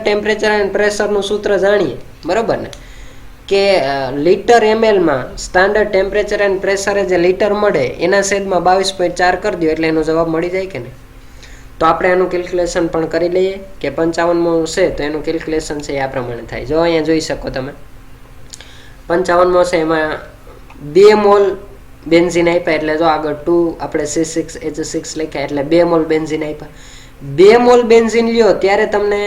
ટેમ્પરેચર એન્ડ પ્રેશરનું સૂત્ર જાણીએ, બરોબર ને? કે લીટર ml માં સ્ટાન્ડર્ડ ટેમ્પરેચર એન્ડ પ્રેશરે જે લીટર મળે એના છેદમાં 22.4 કરી દો એટલે એનો જવાબ મળી જાય કે નહીં? તો આપણે એનું કેલ્ક્યુલેશન પણ કરી લઈએ કે 55મો છે તો એનું કેલ્ક્યુલેશન છે આ પ્રમાણે થાય. જો અહીંયા જોઈ શકો તમે 55મો છે એમાં 2 મોલ બેન્ઝીન આપ્યા, એટલે જો આગળ 2 આપણે C6H6 લખ્યા એટલે 2 મોલ બેન્ઝીન આપ્યા. 2 મોલ બેન્ઝીન લ્યો ત્યારે તમને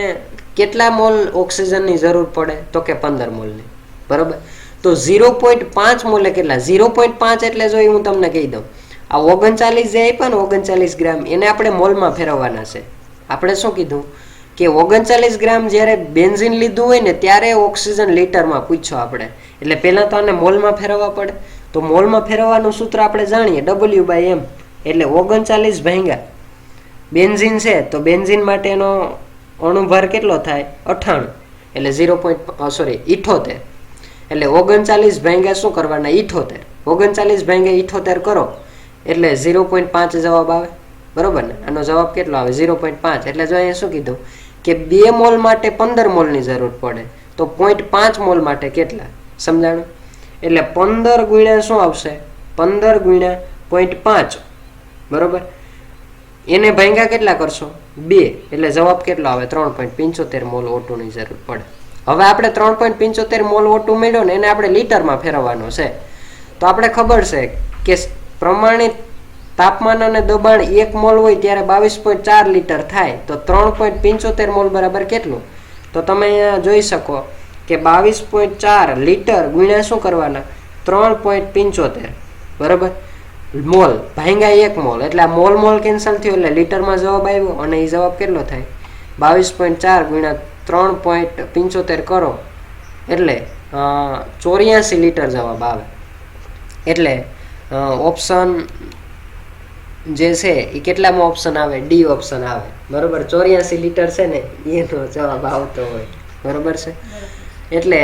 કેટલા મોલ ઓક્સિજનની જરૂર પડે? તો કે 15 મોલની, બરોબર. તો 0.5 મોલે કેટલા? 0.5 એટલે જો હું તમને કહી દઉં, આ 39 જે આપ્યા ને 39 ગ્રામ એને આપણે મોલમાં ફેરવવાના છે. આપણે શું કીધું કે 39 ગ્રામ જ્યારે બેન્ઝીન લીધું હોય ને ત્યારે ઓક્સિજન લીટરમાં પૂછ્યો આપણે, એટલે પહેલાં તો આને મોલમાં ફેરવવા પડે. તો મોલમાં ફેરવવાનું સૂત્ર આપણે જાણીએ W/m, એટલે 39 ભાગ્યા બેન્ઝીન છે તો બેન્ઝીન માટેનો અણુભાર કેટલો થાય? 98, એટલે 78, એટલે 39 ભાગ્યા શું કરવાના? 78. 39 ભાગ્યા 78 કરો એટલે 0.5 જવાબ આવે, બરોબર ને? આનો જવાબ કેટલો આવે? 0.5. એટલે જો અહીંયા શું કીધું કે 2 મોલ માટે 15 મોલની જરૂર પડે, તો 0.5 મોલ માટે કેટલા? સમજાણું? એટલે 15 ગુણ્યા શું આવશે? 15 ગુણ્યા 0.5, બરોબર. એને ભાગ્યા કેટલા કરશો? 2, એટલે જવાબ કેટલો આવે? 3.75 મોલ O2 ની જરૂર પડે. હવે આપણે 3.75 મોલ O2 મળ્યો ને એને આપણે લીટરમાં ફેરવવાનો છે. તો આપણે ખબર છે કે પ્રમાણિત તાપમાન અને દબાણ 1 મોલ હોય ત્યારે 22.4 લીટર થાય, તો 3.75 મોલ બરાબર કેટલું? તો તમે અહીંયા જોઈ શકો કે 22.4 લીટર ગુણ્યા શું કરવાના? 3.75, બરાબર. મોલ ભાંગ્યા 1 મોલ, એટલે આ મોલ કેન્સલ થયો એટલે લીટરમાં જવાબ આવ્યો, અને એ જવાબ કેટલો થાય? 22.4 ગુણ્યા 3.75 કરો એટલે 84 લીટર જવાબ આવે. એટલે ઓપ્શન જે છે એ કેટલામાં ઓપ્શન આવે? ડી ઓપ્શન આવે, બરોબર. 84 લીટર છે ને એનો જવાબ આવતો હોય, બરોબર છે. એટલે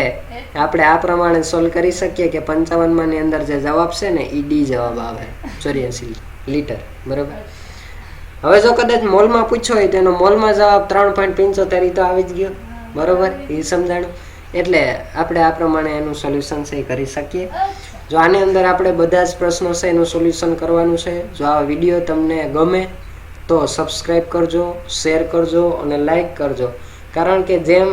આપણે આ પ્રમાણે સોલ્વ કરી શકીએ કે 55 ની અંદર જે જવાબ છે ને એ ડી જવાબ આવે, 84 લીટર, બરોબર. હવે જો કદાચ મોલમાં પૂછ્યો હોય તો એનો મોલમાં જવાબ 3.75 તો આવી જ ગયો, બરોબર. એ સમજાણું. એટલે આપણે આ પ્રમાણે એનું સોલ્યુશન છે એ કરી શકીએ. જો આની અંદર આપણે બધા જ પ્રશ્નો છે એનું સોલ્યુશન કરવાનું છે. જો આ વિડીયો તમને ગમે તો સબસ્ક્રાઈબ કરજો, શેર કરજો અને લાઈક કરજો, કારણ કે જેમ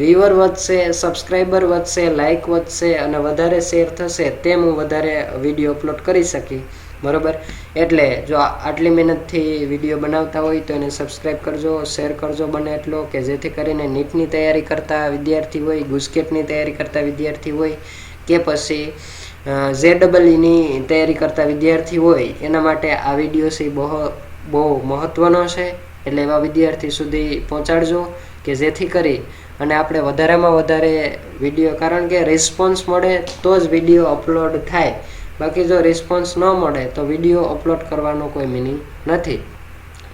વ્યુઅર વધશે, સબસ્ક્રાઈબર વધશે, લાઇક વધશે અને વધારે શેર થશે, તેમ હું વધારે વિડીયો અપલોડ કરી શકી. બરાબર, એટલે જો આટલી મહેનતથી વિડીયો બનાવતા હોય તો એને સબસ્ક્રાઈબ કરજો, શેર કરજો બને એટલો, કે જેથી કરીને નીટની તૈયારી કરતા વિદ્યાર્થી હોય, ગુસ્કેટની તૈયારી કરતા વિદ્યાર્થી હોય, કે પછી JEE તૈયારી કરતા વિદ્યાર્થી હોય, એના માટે આ વિડીયો છે બહુ મહત્વનો છે. એટલે એવા વિદ્યાર્થી સુધી પહોંચાડજો કે જેથી કરી અને આપણે વધારેમાં વધારે વિડીયો, કારણ કે રિસ્પોન્સ મળે તો જ વિડીયો અપલોડ થાય. બાકી જો રિસ્પોન્સ ન મળે તો વિડીયો અપલોડ કરવાનો કોઈ મિનિંગ નથી.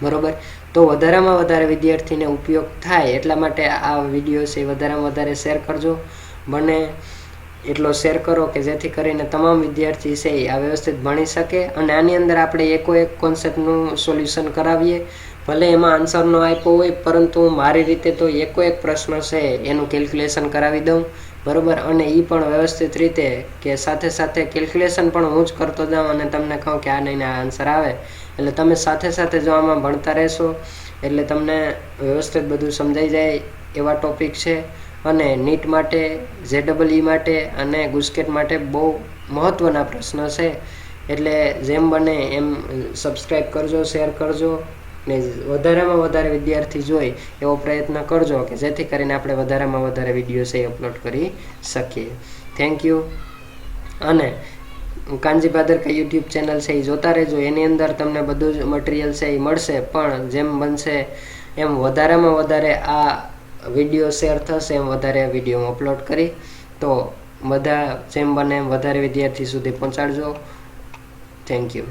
બરાબર, તો વધારેમાં વધારે વિદ્યાર્થીને ઉપયોગ થાય એટલા માટે આ વિડીયો છે વધારેમાં વધારે શેર કરજો. બને એટલો શેર કરો કે જેથી કરીને તમામ વિદ્યાર્થી છે આ વ્યવસ્થિત ભણી શકે. અને આની અંદર આપણે એક કોન્સેપ્ટનું સોલ્યુશન કરાવીએ. ભલે એમાં આન્સર ન આપ્યો હોય, પરંતુ મારી રીતે તો એક પ્રશ્ન છે એનું કેલ્ક્યુલેશન કરાવી દઉં. બરાબર, અને એ પણ વ્યવસ્થિત રીતે, કે સાથે સાથે કેલ્ક્યુલેશન પણ હું જ કરતો જાઉં અને તમને કહું કે આ નહીં આ આન્સર આવે. એટલે તમે સાથે સાથે જો આમાં ભણતા રહેશો એટલે તમને વ્યવસ્થિત બધું સમજાઈ જાય એવા ટોપિક છે. અને નીટ માટે, JEE માટે અને ગુસ્કેટ માટે બહુ મહત્ત્વના પ્રશ્ન છે. એટલે જેમ બને એમ સબસ્ક્રાઈબ કરજો, શેર કરજો ને વધારેમાં વધારે વિદ્યાર્થી જોઈ એવો પ્રયત્ન કરજો કે જેથી કરીને આપણે વધારેમાં વધારે વિડીયો છે અપલોડ કરી શકીએ. Thank you. અને કાનજી ભાદરકા યુટ્યુબ ચેનલ છે એ જોતા રહેજો. એની અંદર તમને બધું જ મટીરિયલ છે એ મળશે. પણ જેમ બનશે એમ વધારેમાં વધારે આ વિડીયો શેર થશે એમ વધારે વિડીયો અપલોડ કરી, તો બધા જેમ બને એમ વધારે વિદ્યાર્થી સુધી પહોંચાડજો. Thank you.